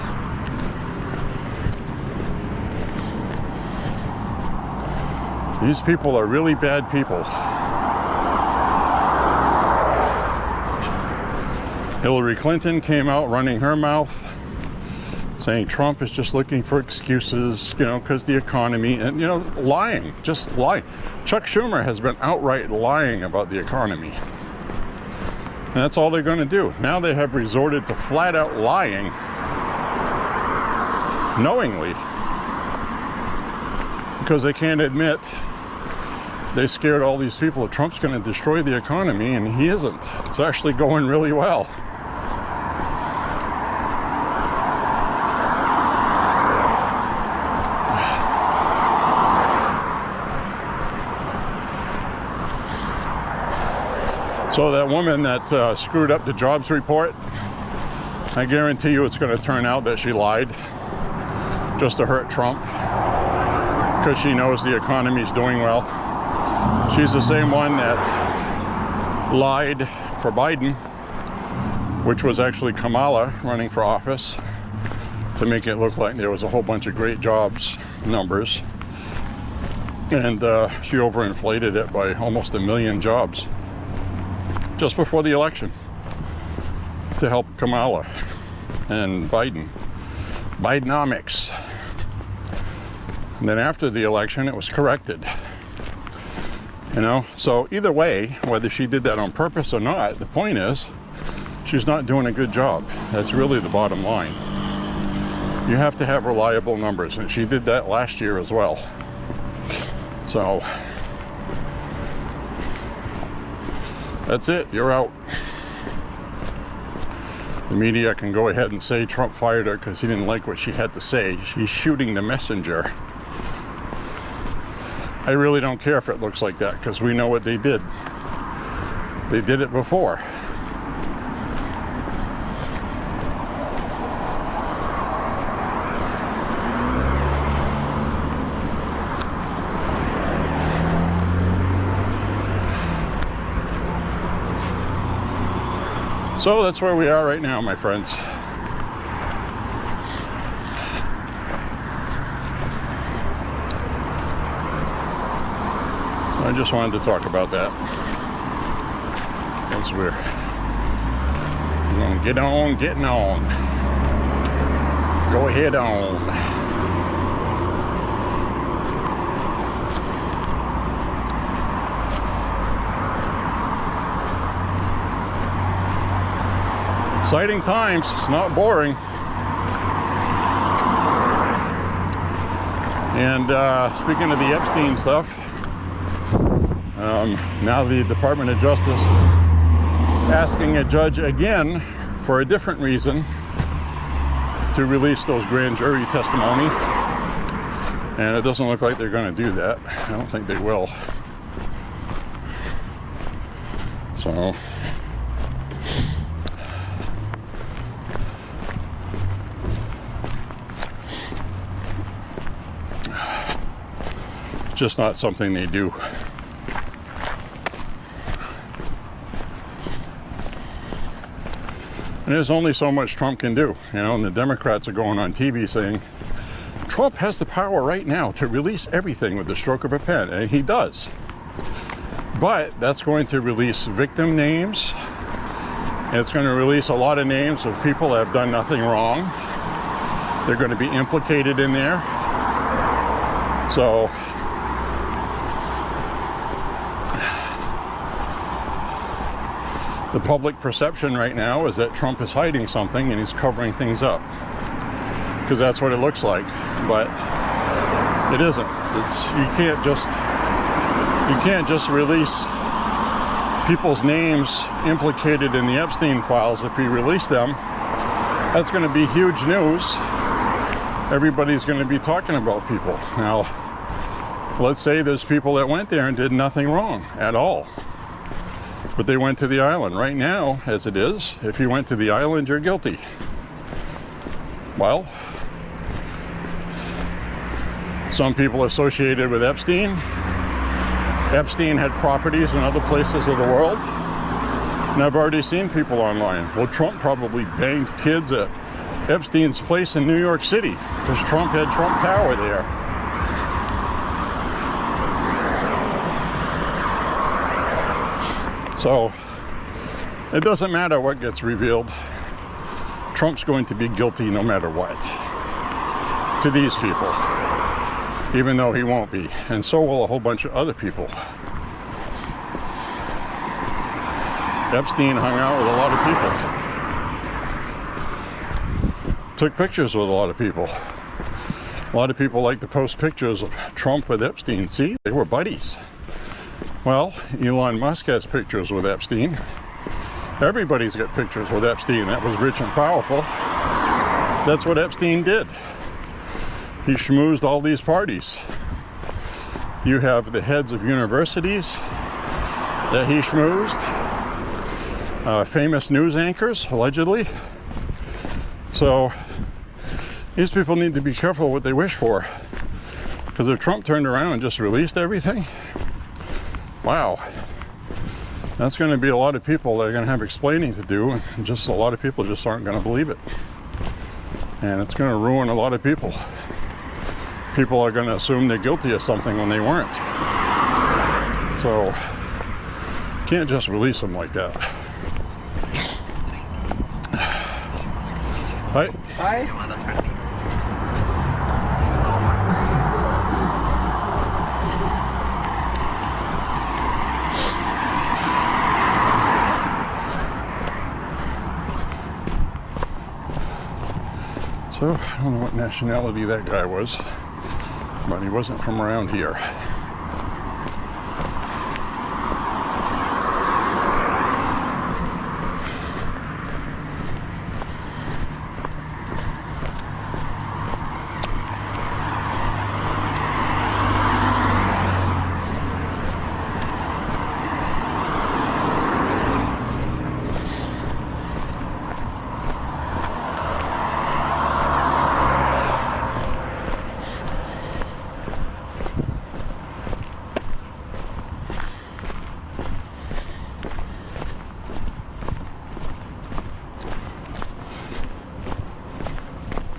These people are really bad people. Hillary Clinton came out running her mouth, saying Trump is just looking for excuses, because the economy, and, lying, just lying. Chuck Schumer has been outright lying about the economy. And that's all they're going to do. Now they have resorted to flat out lying, knowingly, because they can't admit they scared all these people that Trump's going to destroy the economy, and he isn't. It's actually going really well. So that woman that screwed up the jobs report, I guarantee you it's going to turn out that she lied just to hurt Trump. because she knows the economy's doing well. She's the same one that lied for Biden, which was actually Kamala running for office, to make it look like there was a whole bunch of great jobs numbers. And she overinflated it by almost 1 million jobs just before the election to help Kamala and Biden. Bidenomics. And then after the election, it was corrected. You know, so either way, whether she did that on purpose or not, the point is, she's not doing a good job. That's really the bottom line. You have to have reliable numbers, and she did that last year as well. So, that's it, you're out. The media can go ahead and say Trump fired her because he didn't like what she had to say. He's shooting the messenger. I really don't care if it looks like that, because we know what they did. They did it before. So that's where we are right now, my friends. I just wanted to talk about that. As we're going to get on, getting on. Go ahead on. Exciting times, it's not boring. And speaking of the Epstein stuff, now the Department of Justice is asking a judge again for a different reason to release those grand jury testimony. And it doesn't look like they're going to do that. I don't think they will. So it's just not something they do. And there's only so much Trump can do, you know, and the Democrats are going on TV saying Trump has the power right now to release everything with the stroke of a pen, and he does. But that's going to release victim names, and it's going to release a lot of names of people that have done nothing wrong. They're going to be implicated in there. So the public perception right now is that Trump is hiding something and he's covering things up, because that's what it looks like, but it isn't. You can't just release people's names implicated in the Epstein files. If you release them, that's going to be huge news. Everybody's going to be talking about people. Now, let's say there's people that went there and did nothing wrong at all, but they went to the island. Right now, as it is, if you went to the island, you're guilty. Well, some people associated with Epstein had properties in other places of the world, and I've already seen people online. Well, Trump probably banged kids at Epstein's place in New York City because Trump had Trump Tower there. So it doesn't matter what gets revealed. Trump's going to be guilty no matter what to these people, even though he won't be, and so will a whole bunch of other people. Epstein hung out with a lot of people, took pictures with a lot of people. A lot of people like to post pictures of Trump with Epstein. See, they were buddies. Well, Elon Musk has pictures with Epstein. Everybody's got pictures with Epstein. That was rich and powerful. That's what Epstein did. He schmoozed all these parties. You have the heads of universities that he schmoozed, famous news anchors, allegedly. So these people need to be careful what they wish for, because Because if Trump turned around and just released everything, wow, that's going to be a lot of people that are going to have explaining to do, and just a lot of people just aren't going to believe it. And it's going to ruin a lot of people. People are going to assume they're guilty of something when they weren't. So, you can't just release them like that. Hi. Hi. So, I don't know what nationality that guy was, but he wasn't from around here.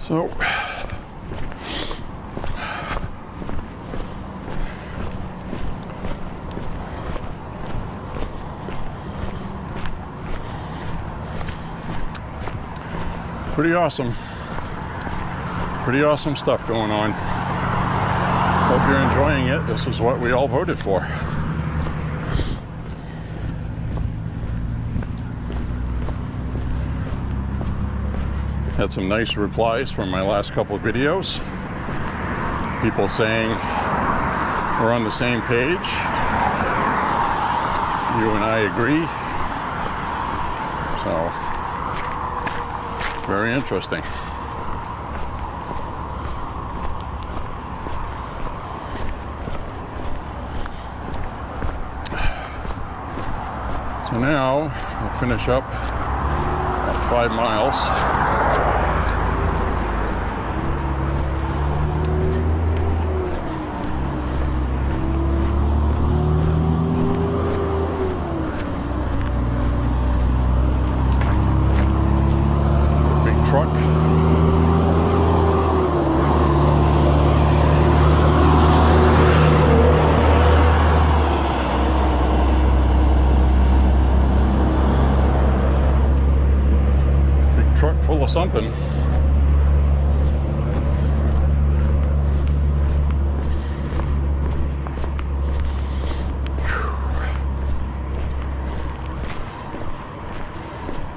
So, pretty awesome stuff going on. Hope you're enjoying it. This is what we all voted for. Had some nice replies from my last couple of videos. People saying we're on the same page. You and I agree. So, very interesting. So now we'll finish up at 5 miles. Full of something.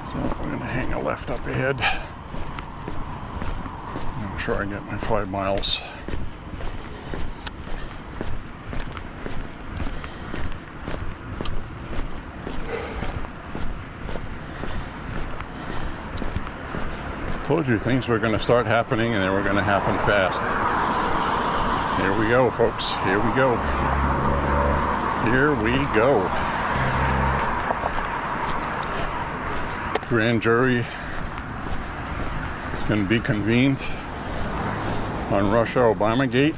So I'm going to hang a left up ahead. I'm sure I get my 5 miles. Told you things were going to start happening and they were going to happen fast. Here we go, folks. Here we go. Here we go. Grand jury is going to be convened on Russia-Obama Gate.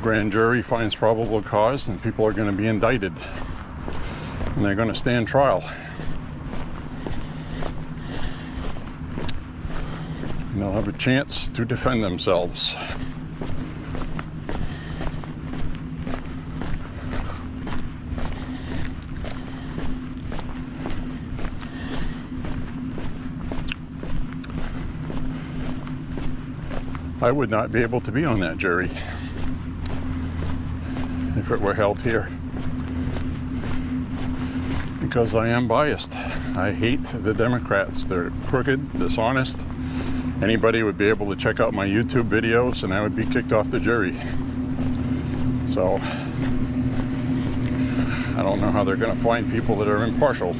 Grand jury finds probable cause and people are going to be indicted. And they're going to stand trial. And they'll have a chance to defend themselves. I would not be able to be on that jury if it were held here, because I am biased. I hate the Democrats. They're crooked, dishonest. Anybody would be able to check out my YouTube videos and I would be kicked off the jury. So, I don't know how they're going to find people that are impartial.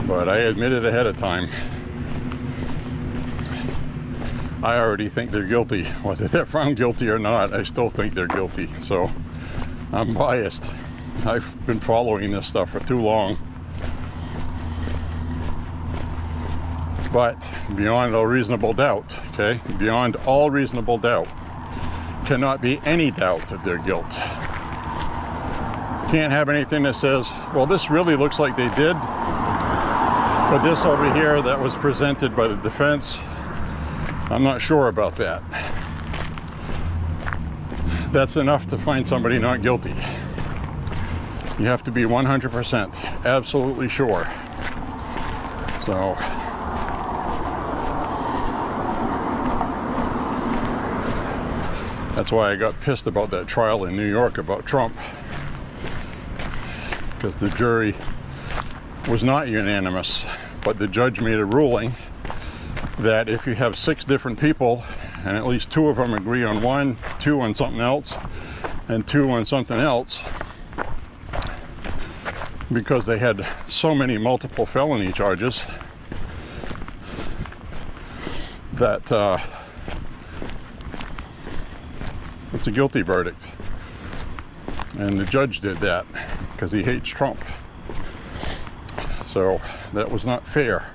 But I admitted ahead of time, I already think they're guilty. Whether they're found guilty or not, I still think they're guilty. So, I'm biased. I've been following this stuff for too long. But beyond all reasonable doubt, okay, beyond all reasonable doubt, cannot be any doubt of their guilt. Can't have anything that says, well, this really looks like they did, but this over here that was presented by the defense, I'm not sure about that. That's enough to find somebody not guilty. You have to be 100% absolutely sure. So that's why I got pissed about that trial in New York about Trump, because the jury was not unanimous, but the judge made a ruling that if you have 6 different people and at least 2 of them agree on one, 2 on something else, and 2 on something else, because they had so many multiple felony charges, that it's a guilty verdict. And the judge did that because he hates Trump. So that was not fair.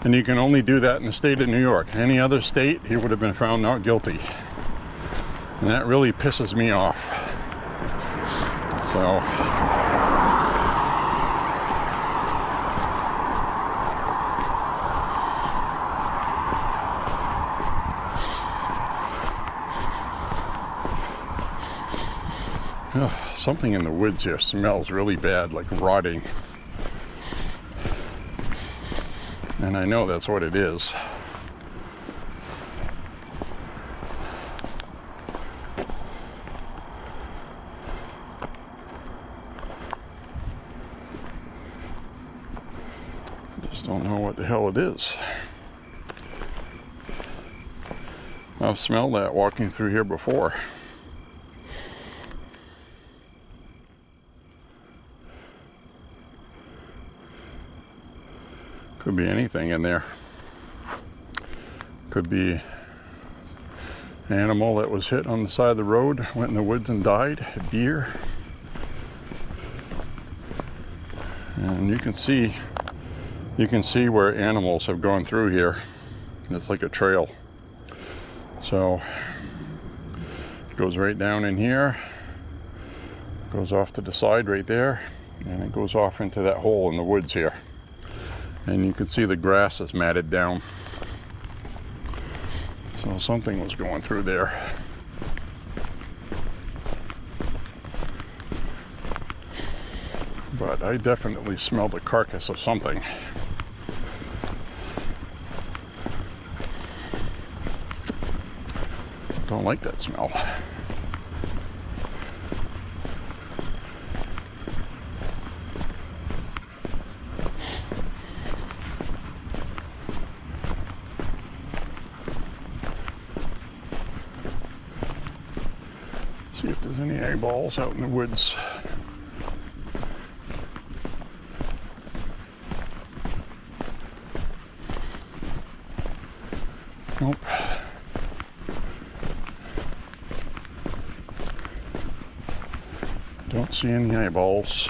And you can only do that in the state of New York. Any other state, he would have been found not guilty. And that really pisses me off. So something in the woods here smells really bad, like rotting. And I know that's what it is. Just don't know what the hell it is. I've smelled that walking through here before. Could be anything in there. Could be an animal that was hit on the side of the road, went in the woods and died, a deer. And you can see where animals have gone through here. It's like a trail. So it goes right down in here, goes off to the side right there, and it goes off into that hole in the woods here. And you can see the grass is matted down. So something was going through there. But I definitely smelled the carcass of something. Don't like that smell. See if there's any eyeballs out in the woods. Nope. Don't see any eyeballs.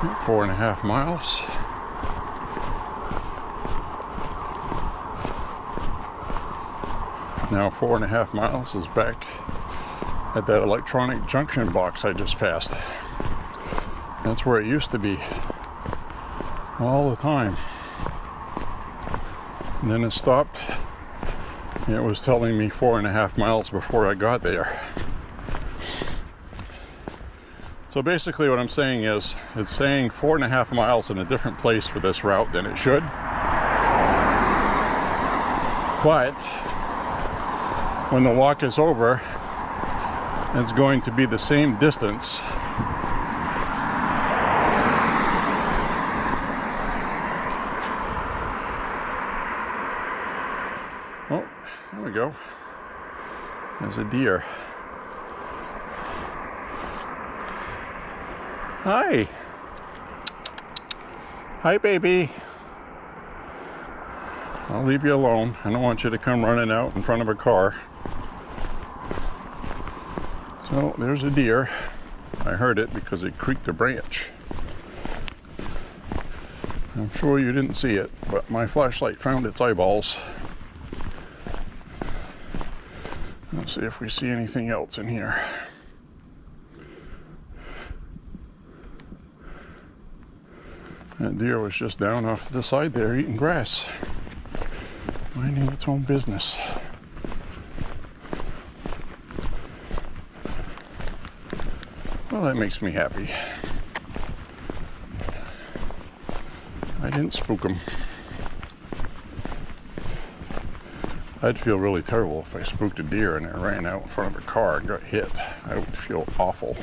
About 4.5 miles. Now 4.5 miles is back at that electronic junction box I just passed. That's where it used to be all the time. And then it stopped. It was telling me 4.5 miles before I got there. So basically what I'm saying is, it's saying 4.5 miles in a different place for this route than it should. But when the walk is over, it's going to be the same distance. Oh, there we go. There's a deer. Hi. Hi, baby. I'll leave you alone. I don't want you to come running out in front of a car. So there's a deer. I heard it because it creaked a branch. I'm sure you didn't see it, but my flashlight found its eyeballs. Let's see if we see anything else in here. That deer was just down off to the side there eating grass, minding its own business. Well, that makes me happy. I didn't spook him. I'd feel really terrible if I spooked a deer and it ran out in front of a car and got hit. I would feel awful.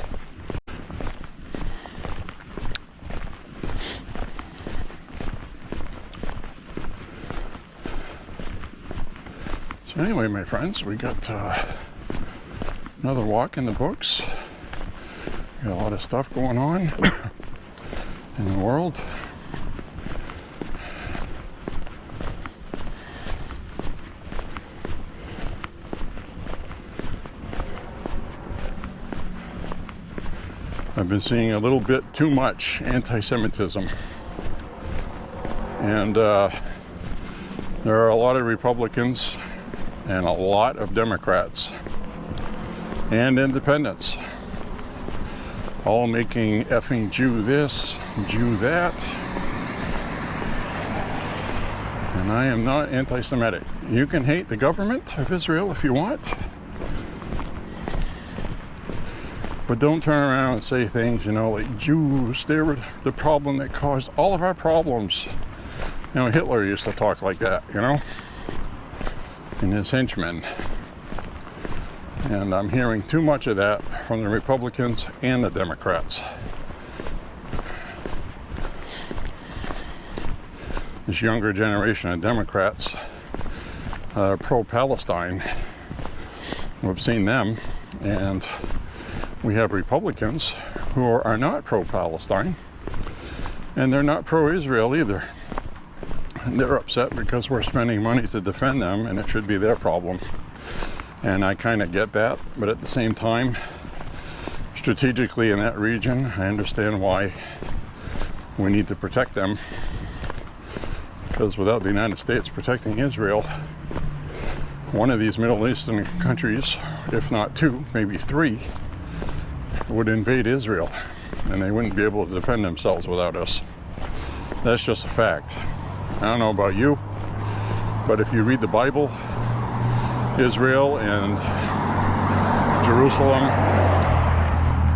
So anyway, my friends, we got another walk in the books. Got a lot of stuff going on in the world. I've been seeing a little bit too much anti-Semitism, and there are a lot of Republicans and a lot of Democrats and independents all making effing Jew this, Jew that, and I am not anti-Semitic. You can hate the government of Israel if you want, but don't turn around and say things, you know, like Jews, they were the problem that caused all of our problems. You know, Hitler used to talk like that, you know, and his henchmen. And I'm hearing too much of that from the Republicans and the Democrats. This younger generation of Democrats are pro-Palestine. We've seen them, and we have Republicans who are not pro-Palestine, and they're not pro-Israel either. And they're upset because we're spending money to defend them, and it should be their problem. And I kind of get that, but at the same time, strategically in that region, I understand why we need to protect them. Because without the United States protecting Israel, one of these Middle Eastern countries, if not two, maybe three, would invade Israel, and they wouldn't be able to defend themselves without us. That's just a fact. I don't know about you, but if you read the Bible, Israel and Jerusalem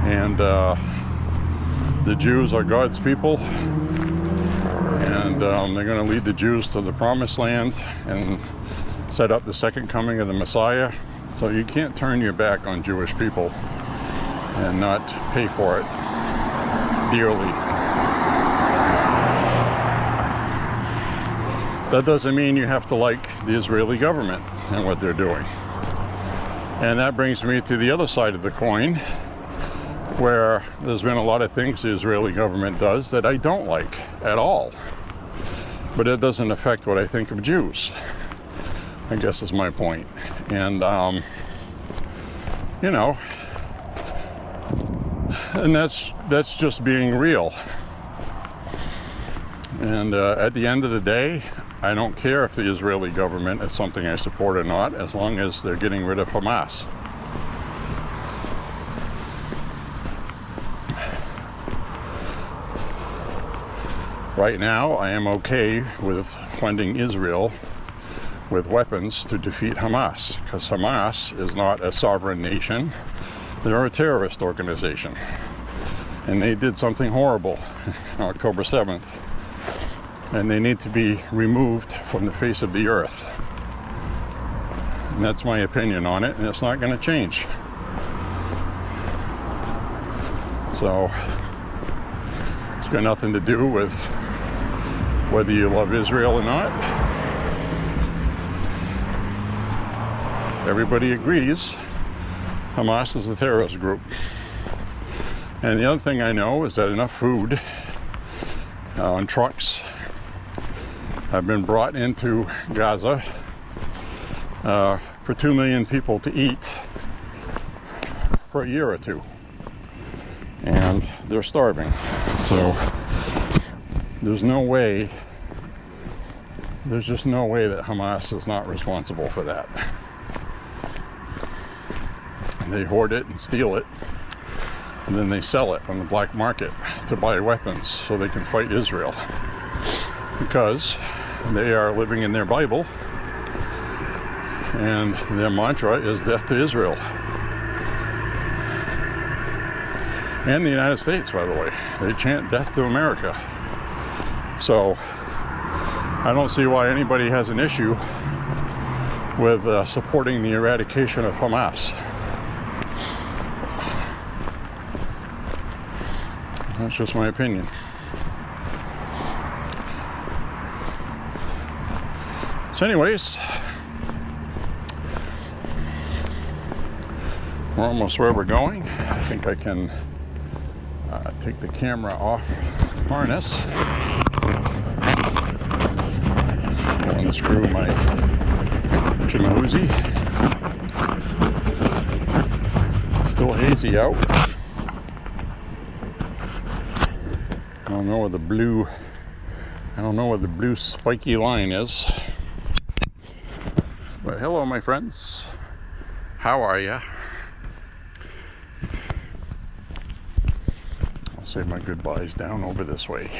and the Jews are God's people, and they're going to lead the Jews to the promised land and set up the second coming of the Messiah. So you can't turn your back on Jewish people and not pay for it dearly. That doesn't mean you have to like the Israeli government and what they're doing. And that brings me to the other side of the coin, where there's been a lot of things the Israeli government does that I don't like at all. But it doesn't affect what I think of Jews, I guess is my point. And, you know, and that's just being real. And at the end of the day, I don't care if the Israeli government is something I support or not, as long as they're getting rid of Hamas. Right now, I am okay with funding Israel with weapons to defeat Hamas, because Hamas is not a sovereign nation. They're a terrorist organization. And they did something horrible on October 7th. And they need to be removed from the face of the earth. And that's my opinion on it, and it's not going to change. So it's got nothing to do with whether you love Israel or not. Everybody agrees Hamas is a terrorist group. And the other thing I know is that enough food on trucks have been brought into Gaza for 2 million people to eat for a year or two. And they're starving. So there's just no way that Hamas is not responsible for that. They hoard it and steal it, and then they sell it on the black market to buy weapons so they can fight Israel, because they are living in their Bible, and their mantra is death to Israel. And the United States, by the way. They chant death to America. So I don't see why anybody has an issue with supporting the eradication of Hamas. That's just my opinion. So anyways, we're almost where we're going. I think I can take the camera off harness. Unscrew my J.Beau. Still hazy out. I don't know where the blue spiky line is. But hello, my friends. How are ya? I'll say my goodbyes down over this way.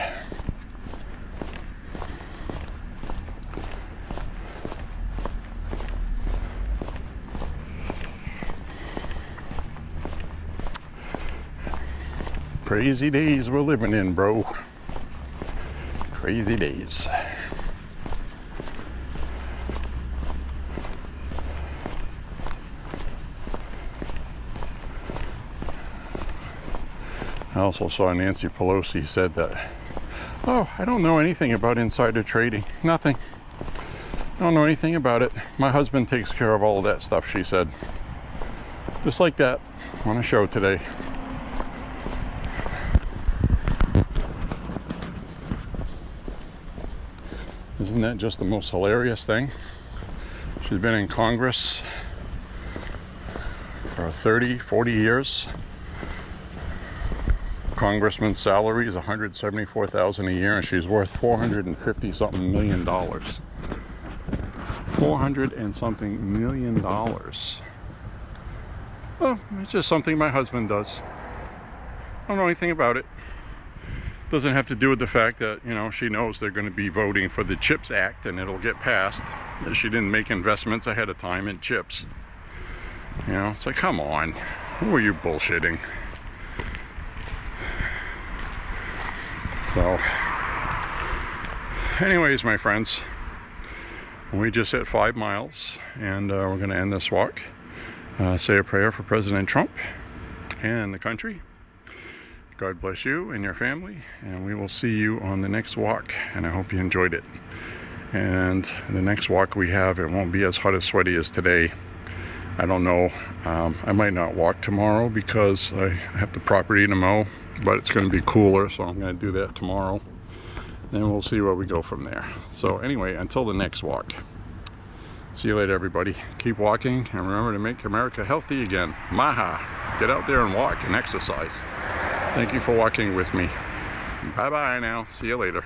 Crazy days we're living in, bro. Crazy days. I also saw Nancy Pelosi said that, oh, I don't know anything about insider trading. Nothing. I don't know anything about it. My husband takes care of all of that stuff, she said. Just like that on a show today. Isn't that just the most hilarious thing? She's been in Congress for 30, 40 years. Congressman's salary is $174,000 a year, and she's worth $450 something million. $400 and something million. Well, it's just something my husband does. I don't know anything about it. Doesn't have to do with the fact that, you know, she knows they're going to be voting for the CHIPS Act and it'll get passed. She didn't make investments ahead of time in chips. You know, it's like, come on. Who are you bullshitting? So, anyways, my friends, we just hit 5 miles and we're going to end this walk. Say a prayer for President Trump and the country. God bless you and your family, and we will see you on the next walk, and I hope you enjoyed it. And the next walk we have, it won't be as hot and sweaty as today. I don't know. I might not walk tomorrow because I have the property to mow, but it's going to be cooler, so I'm going to do that tomorrow. Then we'll see where we go from there. So anyway, until the next walk. See you later, everybody. Keep walking, and remember to make America healthy again. MAHA. Get out there and walk and exercise. Thank you for walking with me. Bye-bye now. See you later.